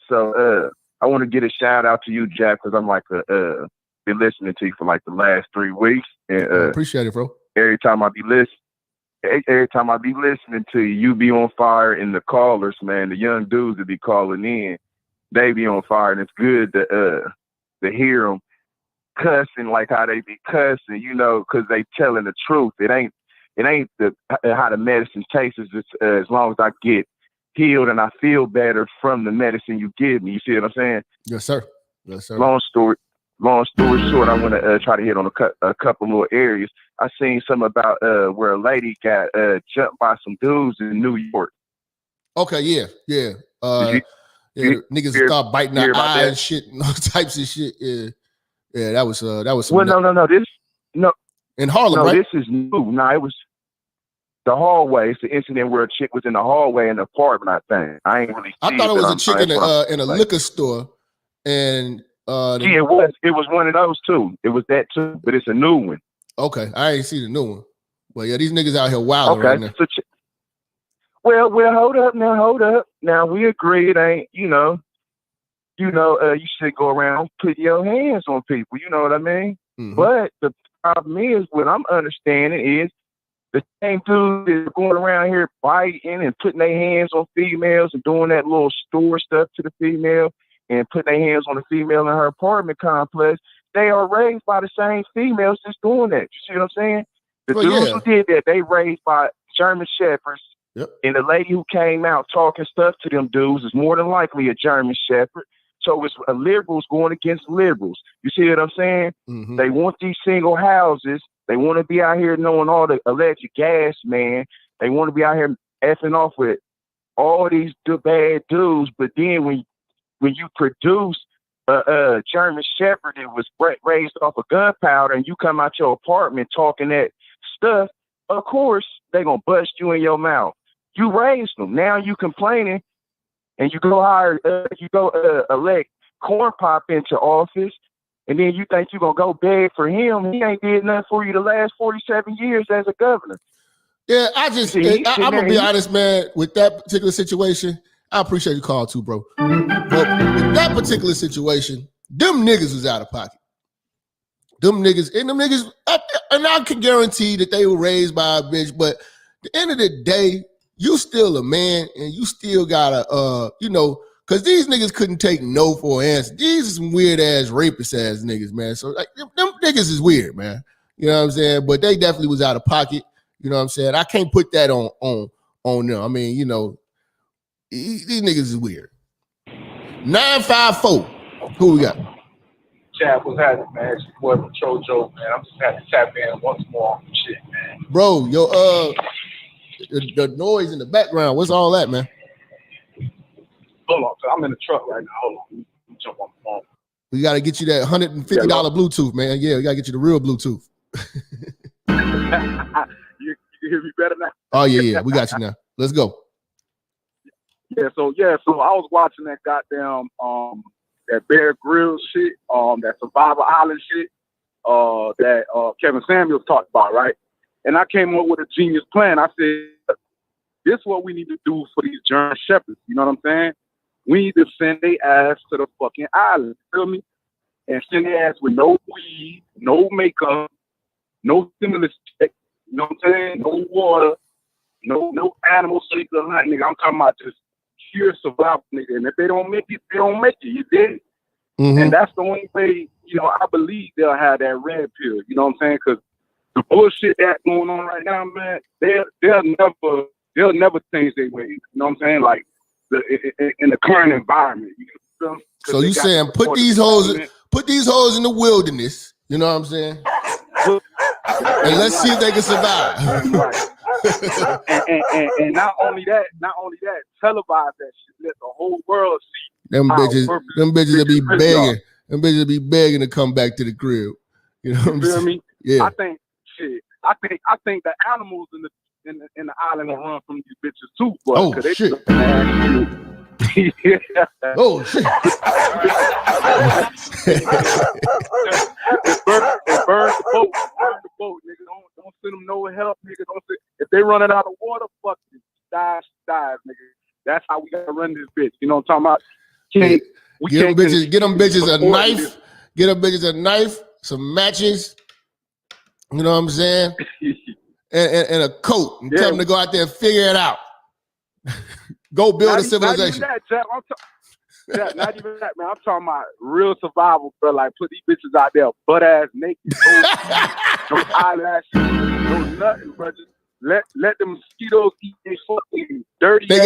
So I want to get a shout out to you, Jack, because I'm like been listening to you for like the last 3 weeks, and appreciate it, bro. Every time I be listening to you, you be on fire, and the callers, man, the young dudes that be calling in, they be on fire, and it's good to hear them cussing like how they be cussing, you know, because they telling the truth. It ain't how the medicine tastes. It's as long as I get healed and I feel better from the medicine you give me. You see what I'm saying? Yes, sir. Yes, sir. Long story short, I want to try to hit on a couple more areas. I seen something about where a lady got jumped by some dudes in New York. Okay, yeah. Niggas start biting their eye and shit, and all types of shit. Yeah, that was some. Well, no. In Harlem, no, right? This is new. No, it was the hallway. It's the incident where a chick was in the hallway in the apartment, I think. I ain't really. I thought it was a chick in a liquor store, and yeah, it was. It was one of those too. It was that too, but it's a new one. Okay, I ain't see the new one. Well, yeah, these niggas out here wilding right now. So well, hold up. Now we agree it ain't, you should go around putting your hands on people. You know what I mean? Mm-hmm. But the problem is, what I'm understanding is the same dude is going around here biting and putting their hands on females and doing that little store stuff to the female and putting their hands on the female in her apartment complex. They are raised by the same females that's doing that. You see what I'm saying? The dudes who did that, they raised by German Shepherds Yep. And the lady who came out talking stuff to them dudes is more than likely a German Shepherd. So it's liberals going against liberals. You see what I'm saying? Mm-hmm. They want these single houses. They want to be out here knowing all the alleged gas, man. They want to be out here effing off with all these bad dudes. But then when you produce a German Shepherd that was raised off of gunpowder and you come out your apartment talking that stuff, of course they're going to bust you in your mouth. You raised them. Now you complaining and you go hire, elect Corn Pop into office, and then you think you're going to go beg for him. He ain't did nothing for you the last 47 years as a governor. Yeah, I'm going to be honest, man, with that particular situation. I appreciate your call too, bro. But with that particular situation, them niggas was out of pocket. Them niggas, and I can guarantee that they were raised by a bitch, but at the end of the day, you still a man and you still gotta, because these niggas couldn't take no for an answer. These are some weird ass rapist ass niggas, man. So like them niggas is weird, man. You know what I'm saying? But they definitely was out of pocket. You know what I'm saying? I can't put that on them. I mean, these niggas is weird. 954. Who we got? Chad, what's happening, man? It's your boy Chojo, man. I'm just had to tap in once more on some shit, man. Bro, the noise in the background. What's all that, man? Hold on, I'm in the truck right now. Hold on. Let me jump on the phone. We got to get you that $150 Bluetooth, man. Yeah, we got to get you the real Bluetooth. you hear me better now? Oh, yeah. We got you now. Let's go. So I was watching that goddamn that Bear Grylls shit, that Survival Island shit, that Kevin Samuels talked about, right? And I came up with a genius plan. I said, this is what we need to do for these German Shepherds. You know what I'm saying? We need to send their ass to the fucking island. Feel me? And send their ass with no weed, no makeup, no stimulus check. You know what I'm saying? No water, no animal sleep or nothing, nigga. I'm talking about just pure survival, nigga. And if they don't make it, they don't make it. You did. Mm-hmm. And that's the only way, I believe they'll have that red pill. You know what I'm saying? Because the bullshit that's going on right now, man, they'll never change their ways. You know what I'm saying? Like in the current environment. You know, so you saying put these hoes in the wilderness? You know what I'm saying? And let's see if they can survive. and not only that, televise that shit. Let the whole world see. Them bitches will be begging. Them bitches will be begging to come back to the crib. You know what I'm saying? Feel me? Yeah. I think the animals in the island will run from these bitches too. But oh shit! Yeah. Oh shit! Burn the boat, nigga. Don't send them no help, nigga. If they running out of water, fuck it. Dive, nigga. That's how we gotta run this bitch. You know what I'm talking about? Get them bitches a knife. Get them bitches a knife, some matches. You know what I'm saying? and a coat. And tell them to go out there and figure it out. Go build a civilization. Not even that, man. I'm talking about real survival, bro. Like put these bitches out there butt ass naked, no eyelash, no nothing, bro. Just let them mosquitoes eat their fucking dirty. They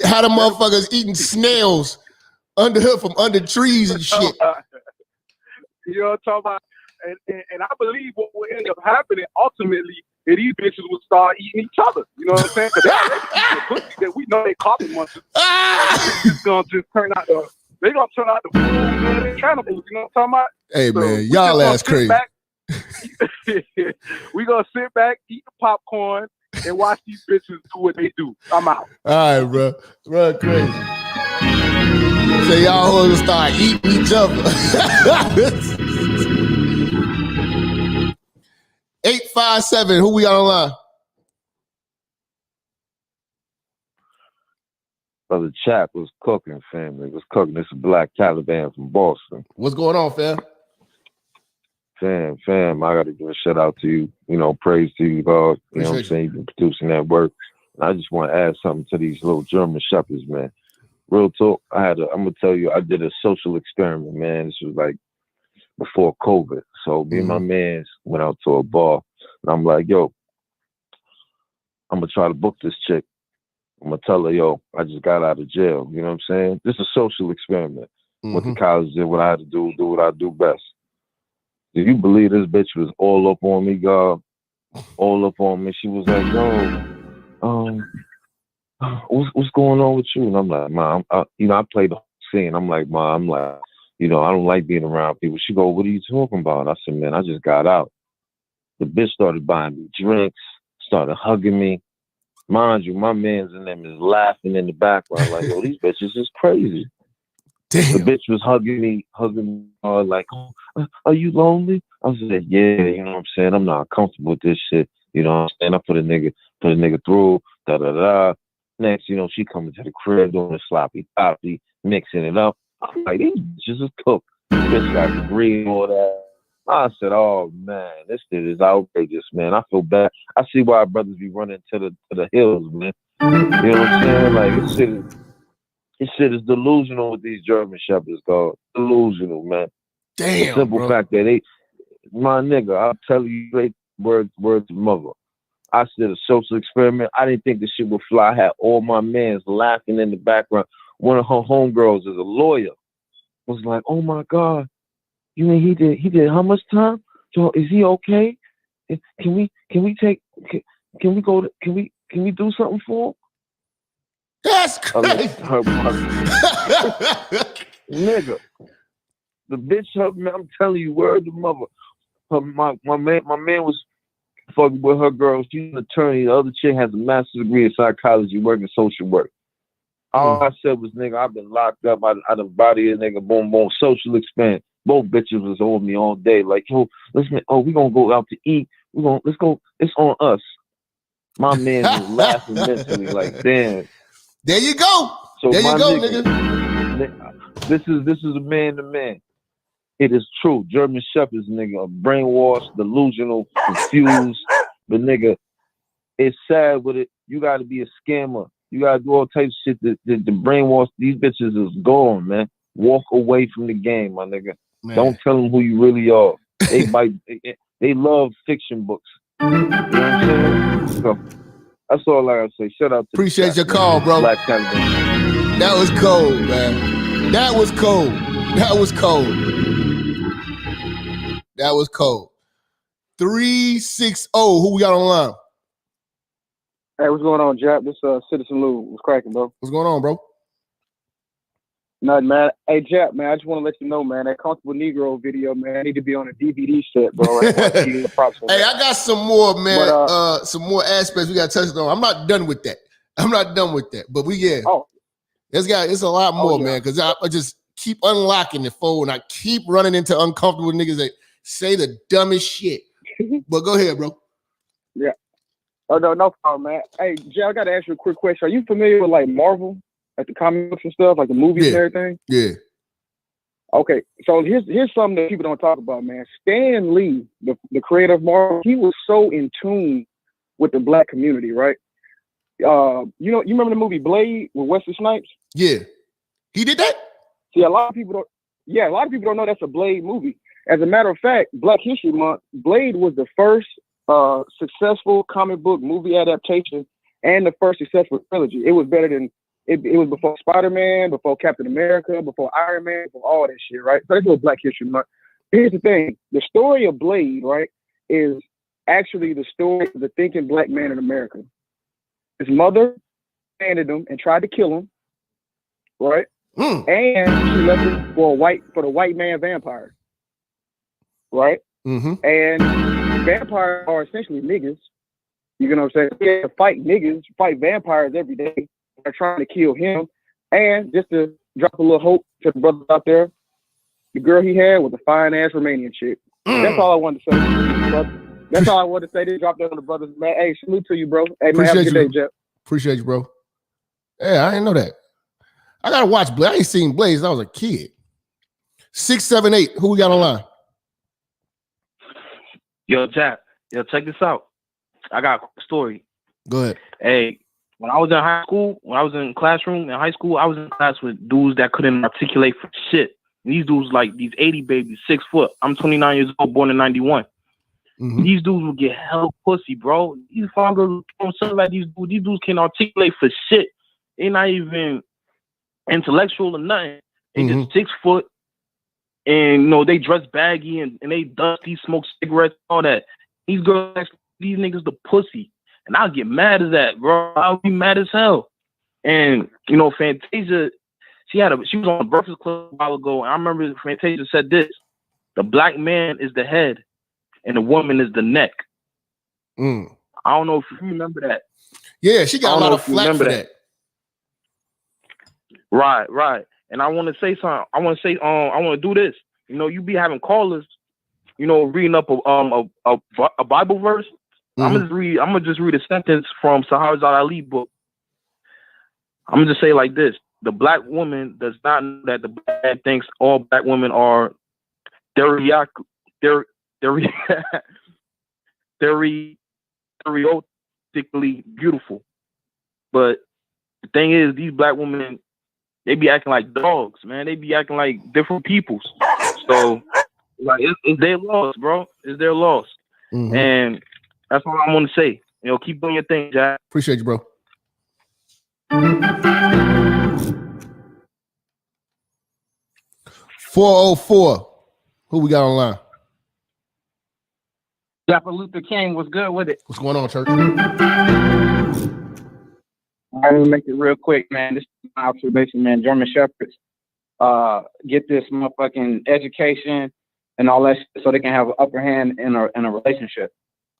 how the motherfuckers eating snails from under trees and shit. You know what I'm talking about? And I believe what will end up happening ultimately is these bitches will start eating each other. You know what I'm saying? Because they pussy that we know they carpet monsters. It's gonna just turn out they're gonna turn out the full-blooded cannibals. You know what I'm talking about? Hey man, y'all ass crazy. We gonna sit back, eat the popcorn, and watch these bitches do what they do. I'm out. All right, bro. Run crazy. So y'all hoes start eating each other. 857, who we got online? Brother Chap was cooking, family. Was cooking. This is Black Taliban from Boston. What's going on, fam? Fam, I got to give a shout out to you. You know, praise to you, God. You know what I'm saying? You've been producing that work. And I just want to add something to these little German shepherds, man. Real talk, I'm going to tell you, I did a social experiment, man. This was like before COVID. So me and my mans went out to a bar. And I'm like, yo, I'm gonna try to book this chick. I'm gonna tell her, yo, I just got out of jail. You know what I'm saying? This is a social experiment. Went to college, did what I had to do what I do best. Do you believe this bitch was all up on me, God? All up on me. She was like, yo, what's going on with you? And I'm like, Mom, I played the whole scene. I'm like, Mom, I don't like being around people. She go, what are you talking about? I said, man, I just got out. The bitch started buying me drinks, started hugging me. Mind you, my man's in them is laughing in the background like, yo, these bitches is crazy. Damn. The bitch was hugging me like, oh, are you lonely? I said, yeah, you know what I'm saying? I'm not comfortable with this shit. You know what I'm saying? I put a nigga through, da-da-da. Next, she coming to the crib doing a sloppy toppy, mixing it up. I'm like, these bitches is cooked. Bitch got the green and all that. I said, oh, man, this shit is outrageous, man. I feel bad. I see why brothers be running to the hills, man. You know what I'm saying? Like, this shit is delusional with these German Shepherds, God. Delusional, man. Damn, the simple fact that my nigga, I'll tell you straight words to mother. I said a social experiment. I didn't think the shit would fly. I had all my mans laughing in the background. One of her homegirls is a lawyer. Was like, oh my God. You mean he did how much time? So is he okay? Can we do something for him? That's crazy. Nigga. The bitch, I'm telling you, word to mother. My man was fucking with her girl. She's an attorney. The other chick has a master's degree in psychology, working social work. All I said was, nigga, I've been locked up. I done body a nigga, boom, boom, social experiment. Both bitches was on me all day. Like, yo, listen, we gonna go out to eat. Let's go. It's on us. My man was laughing mentally, like, damn. There you go. So there you go, nigga. This is a man to man. It is true. German Shepherds, nigga, are brainwashed, delusional, confused. But nigga, it's sad with it. You gotta be a scammer. You gotta do all types of shit to brainwash. These bitches is gone, man. Walk away from the game, my nigga. Man. Don't tell them who you really are. They love fiction books. You know what I'm saying? So, that's all I gotta say. Shout out to appreciate your call, bro. Black Canada. That was cold, man. That was cold. That was cold. That was cold. 360. Who we got online? Hey, what's going on, Jap? This Citizen Lou. What's cracking, bro? What's going on, bro? Nothing, man. Hey, Jap, man, I just want to let you know, man, that Comfortable Negro video, man, I need to be on a DVD set, bro. Hey, I got some more, man. But, some more aspects we got to touch on. I'm not done with that. But it's a lot more, man, because I just keep unlocking the phone. I keep running into uncomfortable niggas that say the dumbest shit. But go ahead, bro. Yeah. Oh, no problem, man. Hey, Jay, I got to ask you a quick question. Are you familiar with, like, Marvel? Like the comic books and stuff, like the movies and everything? Yeah. Okay, so here's something that people don't talk about, man. Stan Lee, the creator of Marvel, he was so in tune with the black community, right? You remember the movie Blade with Wesley Snipes? Yeah. He did that? See, a lot of people don't know that's a Blade movie. As a matter of fact, Black History Month, Blade was the first successful comic book movie adaptation and the first successful trilogy. It was better than it was before Spider-Man, before Captain America, before Iron Man, before all that shit, right? So this was Black History Month. Here's the thing. The story of Blade, right, is actually the story of the thinking black man in America. His mother abandoned him and tried to kill him, right? And she left him for the white man vampire, right? Mm-hmm. And vampires are essentially niggas. You know what I'm saying? He had to fight niggas, fight vampires every day. They're trying to kill him. And just to drop a little hope to the brothers out there, the girl he had was a fine-ass Romanian chick. That's all I wanted to say. That's all I wanted to say. They dropped that on the brothers. Man, hey, salute to you, bro. Hey, man, have a good day, Jeff. Appreciate you, bro. Yeah, I didn't know that. I got to watch Blade. I ain't seen Blade since I was a kid. 678. Who we got online? Yo, Jap. Yo, check this out. I got a quick story. Go ahead. Hey, when I was in high school, when I was in classroom in high school, I was in class with dudes that couldn't articulate for shit. And these dudes like these 80 babies, 6 foot. I'm 29 years old, born in 91. These dudes will get hell pussy, bro. These fathers don't sound like these dudes. These dudes can articulate for shit. They're not even intellectual or nothing. They just 6 foot, and they dress baggy and they dusty, smoke cigarettes, all that. These girls, these niggas, the pussy, and I'll get mad as that, bro. I'll be mad as hell. And Fantasia, she was on the Breakfast Club a while ago, and I remember Fantasia said this: the black man is the head, and the woman is the neck. I don't know if you remember that. Yeah, she got a lot of flack for that. Right. And I want to say something. I want to do this. You be having callers, reading up a Bible verse. I'm gonna just read a sentence from Saharaz Ali book. I'm gonna just say it like this: the black woman does not know that the black man thinks all black women are stereotypically beautiful. But the thing is, these black women, they be acting like dogs, man. They be acting like different peoples. So, like, it's their loss, bro. It's their loss. And that's all I want to say. Keep doing your thing, Jack. Appreciate you, bro. 404. Who we got online? Dr. Luther King was good with it. What's going on, church? I'm gonna make it real quick, man. This is my observation, man. German Shepherds get this motherfucking education and all that shit so they can have an upper hand in a relationship.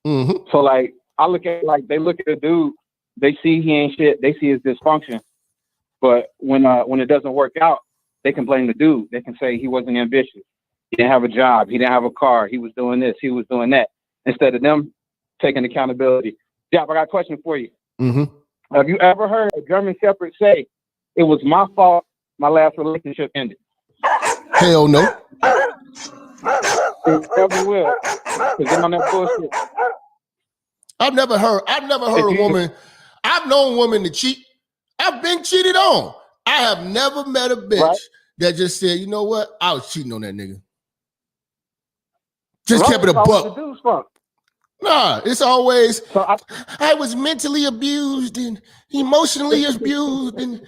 So, like, I look at they look at a dude, they see he ain't shit, they see his dysfunction. But when it doesn't work out, they can blame the dude. They can say he wasn't ambitious. He didn't have a job. He didn't have a car. He was doing this. He was doing that. Instead of them taking accountability. Jap, I got a question for you. Have you ever heard a German Shepherd say, "It was my fault my last relationship ended"? Hell no. It never will. Because they're on that bullshit. I've never heard a woman. I've known women to cheat. I've been cheated on. I have never met a bitch that just said, "You know what? I was cheating on that nigga." Just kept it a buck. Nah, it's always I was mentally abused and emotionally abused and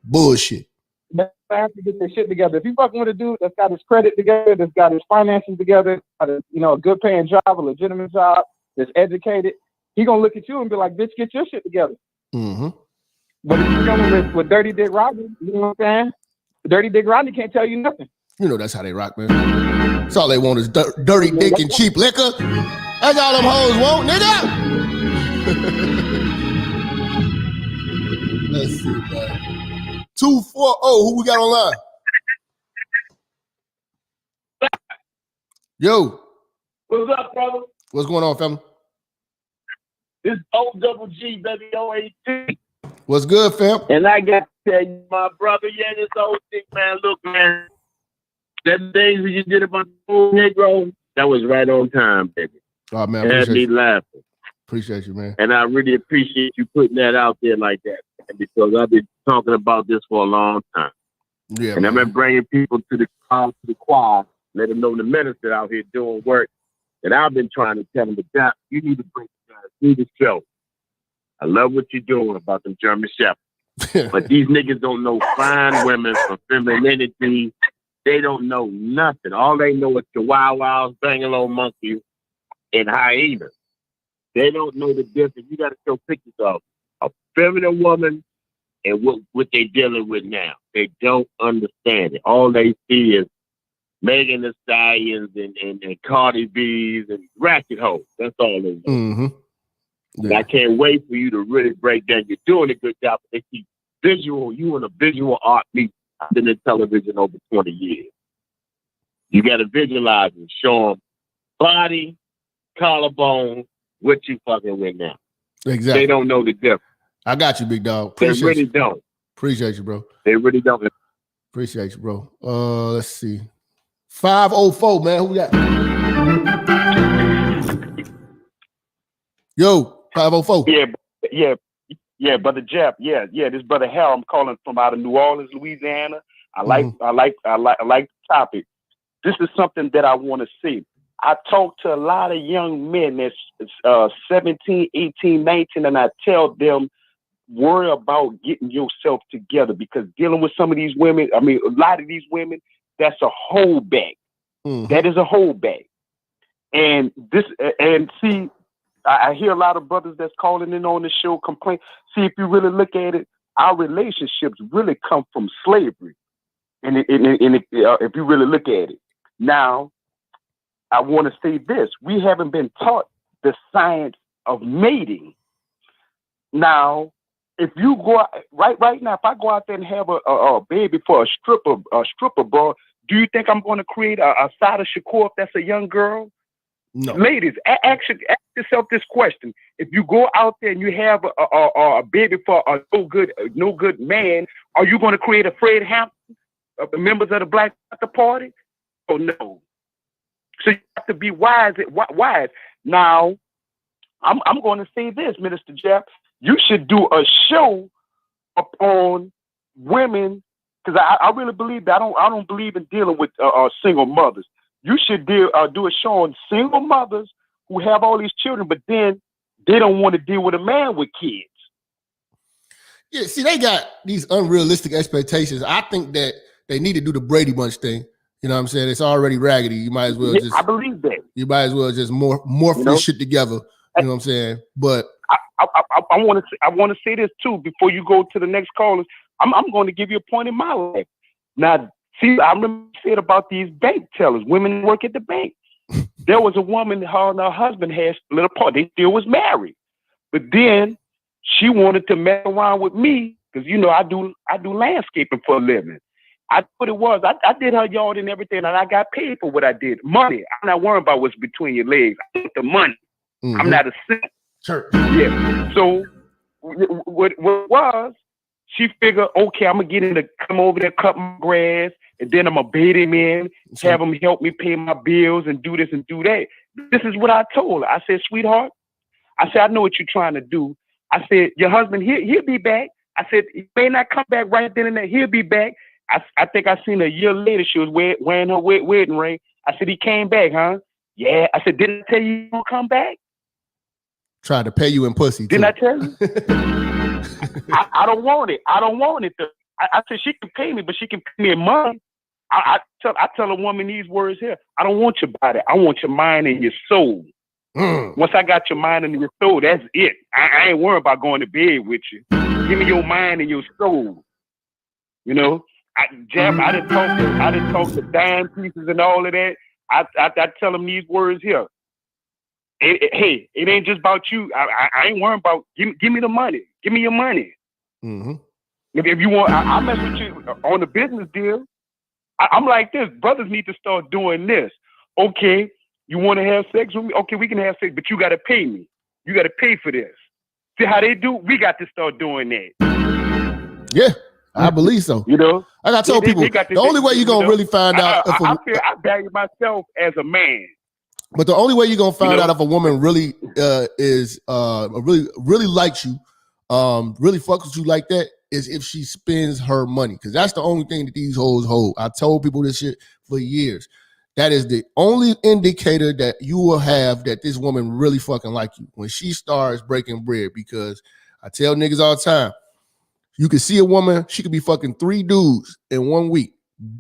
bullshit. They have to get their shit together. If you fucking with a dude that's got his credit together, that's got his finances together, got a good paying job, a legitimate job, that's educated, he gonna look at you and be like, "Bitch, get your shit together." But if you're coming with Dirty Dick Rodney, you know what I'm saying? Dirty Dick Rodney can't tell you nothing. That's how they rock, man. That's all they want is dirty dick and cheap liquor. That's all them hoes want, nigga. Let's see, man. 240. Who we got online? Yo. What's up, brother? What's going on, fam? It's O-double-G, baby, O-A-T. What's good, fam? And I got to tell you, my brother, this old thing, man, look, man, that days when you did about the old Negro, that was right on time, baby. Oh, man, it had me laughing. Appreciate you, man. And I really appreciate you putting that out there like that, man, because I've been talking about this for a long time. Yeah, and I've been bringing people to the choir, let them know the minister out here doing work. And I've been trying to tell them, that you need to bring the guys through the show. I love what you're doing about them German Shepherds. But these niggas don't know fine women from femininity. They don't know nothing. All they know is chihuahuas, bangalore monkeys, and hyenas. They don't know the difference. You got to show pictures of a feminine woman and what they're dealing with now. They don't understand it. All they see is Megan Thee Stallions and Cardi B's and ratchet hoes. That's all they know. And I can't wait for you to really break down. You're doing a good job. They see visual. You in a visual art meet. I've been in television over 20 years. You got to visualize and show them body, collarbone, what you fucking with now. Exactly. They don't know the difference. I got you, big dog. They really don't. Appreciate you, bro. They really don't. Appreciate you, bro. Let's see. 504, man. Who we got? Yo, 504. Yeah, brother Jap. Yeah. This brother Harold. I'm calling from out of New Orleans, Louisiana. I like the topic. This is something that I want to see. I talk to a lot of young men that's 17, 18, 19, and I tell them, worry about getting yourself together, because dealing with some of these women, I mean, a lot of these women, that's a holdback. That is a holdback. And see, I hear a lot of brothers that's calling in on the show complain. See, if you really look at it, our relationships really come from slavery. And if you really look at it. Now, I want to say this. We haven't been taught the science of mating. Now, if you go out, right now, if I go out there and have a baby for a stripper, bro, do you think I'm going to create a side of Shakur if that's a young girl? No. Ladies, ask yourself this question: if you go out there and you have a baby for a no good man, are you going to create a Fred Hampton of the members of the Black Panther Party? Oh no. So you have to be wise. Now, I'm going to say this, Minister Jap. You should do a show upon women, because I really believe that. I don't believe in dealing with single mothers. You should do a show on single mothers who have all these children, but then they don't want to deal with a man with kids. Yeah, see, they got these unrealistic expectations. I think that they need to do the Brady Bunch thing. You know what I'm saying? It's already raggedy. You might as well just. I believe that. You might as well just morph this shit together. You know what I'm saying? But I want to say this too before you go to the next callers. I'm going to give you a point in my life. Now, see, I remember saying about these bank tellers. Women work at the bank. There was a woman, her and her husband had split apart. They still was married, but then she wanted to mess around with me because I do landscaping for a living. I what it was. I did her yard and everything, and I got paid for what I did. Money. I'm not worrying about what's between your legs. I want the money. I'm not a simp. Sure. Yeah. So what was? She figured, okay, I'm gonna come over there, cut my grass, and then I'm gonna bait him in, have him help me pay my bills and do this and do that. This is what I told her. I said, sweetheart, I said, I know what you're trying to do. I said, your husband, he'll be back. I said, he may not come back right then and there. He'll be back. I think I seen a year later she was wearing her wedding ring. I said, he came back, huh? Yeah. I said, didn't I tell you he won't come back? Tried to pay you in pussy. Didn't I tell you? I don't want it. I don't want it. I said she can pay me, but she can pay me in money. I tell a woman these words here. I don't want your body. I want your mind and your soul. Once I got your mind and your soul, that's it. I ain't worried about going to bed with you. Give me your mind and your soul. I didn't talk to dime pieces and all of that. I tell them these words here. Hey, it ain't just about you. I ain't worrying about. Give me the money. Give me your money. Mm-hmm. If you want, I mess with you on the business deal. I'm like this. Brothers need to start doing this. Okay, you want to have sex with me? Okay, we can have sex, but you got to pay me. You got to pay for this. See how they do? We got to start doing that. Yeah, I believe so. I got to tell people the only way you're gonna really find out. I value myself as a man. But the only way you're gonna find out if a woman really is really likes you, really fucks with you like that, is if she spends her money. Because that's the only thing that these hoes hold. I told people this shit for years. That is the only indicator that you will have that this woman really fucking like you when she starts breaking bread. Because I tell niggas all the time, you can see a woman, she could be fucking 3 dudes in 1 week,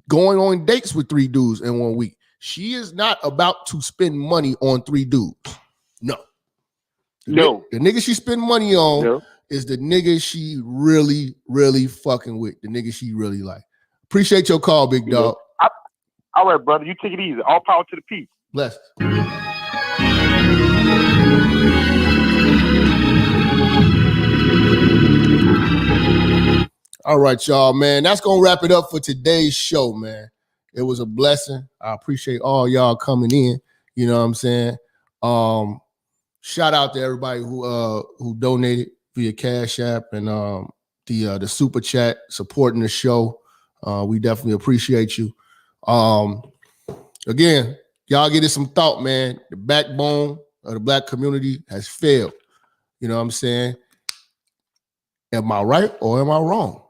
going on dates with 3 dudes in 1 week. She is not about to spend money on 3 dudes. No. The nigga she spend money on is the nigga she really, really fucking with. The nigga she really like. Appreciate your call, big dog. All right, brother. You take it easy. All power to the people. Bless. All right, y'all, man. That's going to wrap it up for today's show, man. It was a blessing. I appreciate all y'all coming in. You know what I'm saying? Shout out to everybody who donated via Cash App and the super chat supporting the show. We definitely appreciate you. Again, y'all get it some thought, man. The backbone of the Black community has failed. You know what I'm saying? Am I right or am I wrong?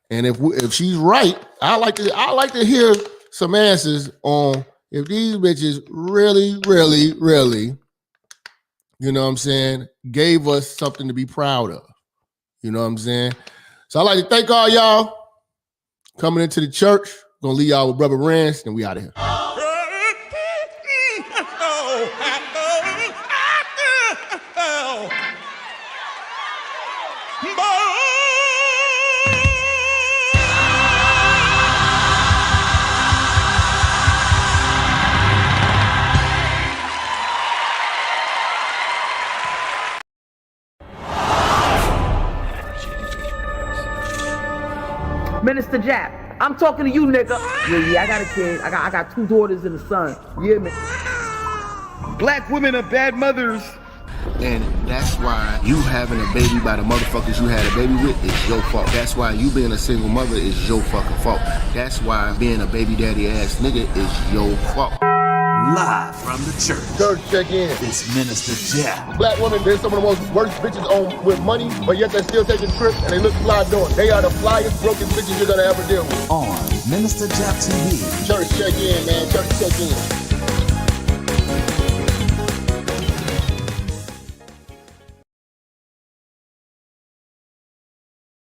And if she's right, I like to hear some answers on if these bitches really, really, really, you know what I'm saying, gave us something to be proud of. You know what I'm saying? So I'd like to thank all y'all coming into the church. Gonna leave y'all with Brother Rance, and we out of here. Minister Jap, I'm talking to you, nigga. Yeah, I got a kid. I got 2 daughters and a son. Yeah, man. Black women are bad mothers. And that's why you having a baby by the motherfuckers you had a baby with is your fault. That's why you being a single mother is your fucking fault. That's why being a baby daddy ass nigga is your fault. Live from the church. Church check in. It's Minister Jap. Black women, they're some of the most worst bitches on with money, but yet they're still taking trips and they look fly doing. They are the flyest broken bitches you're gonna ever deal with. On Minister Jap TV. Church check in, man. Church check in.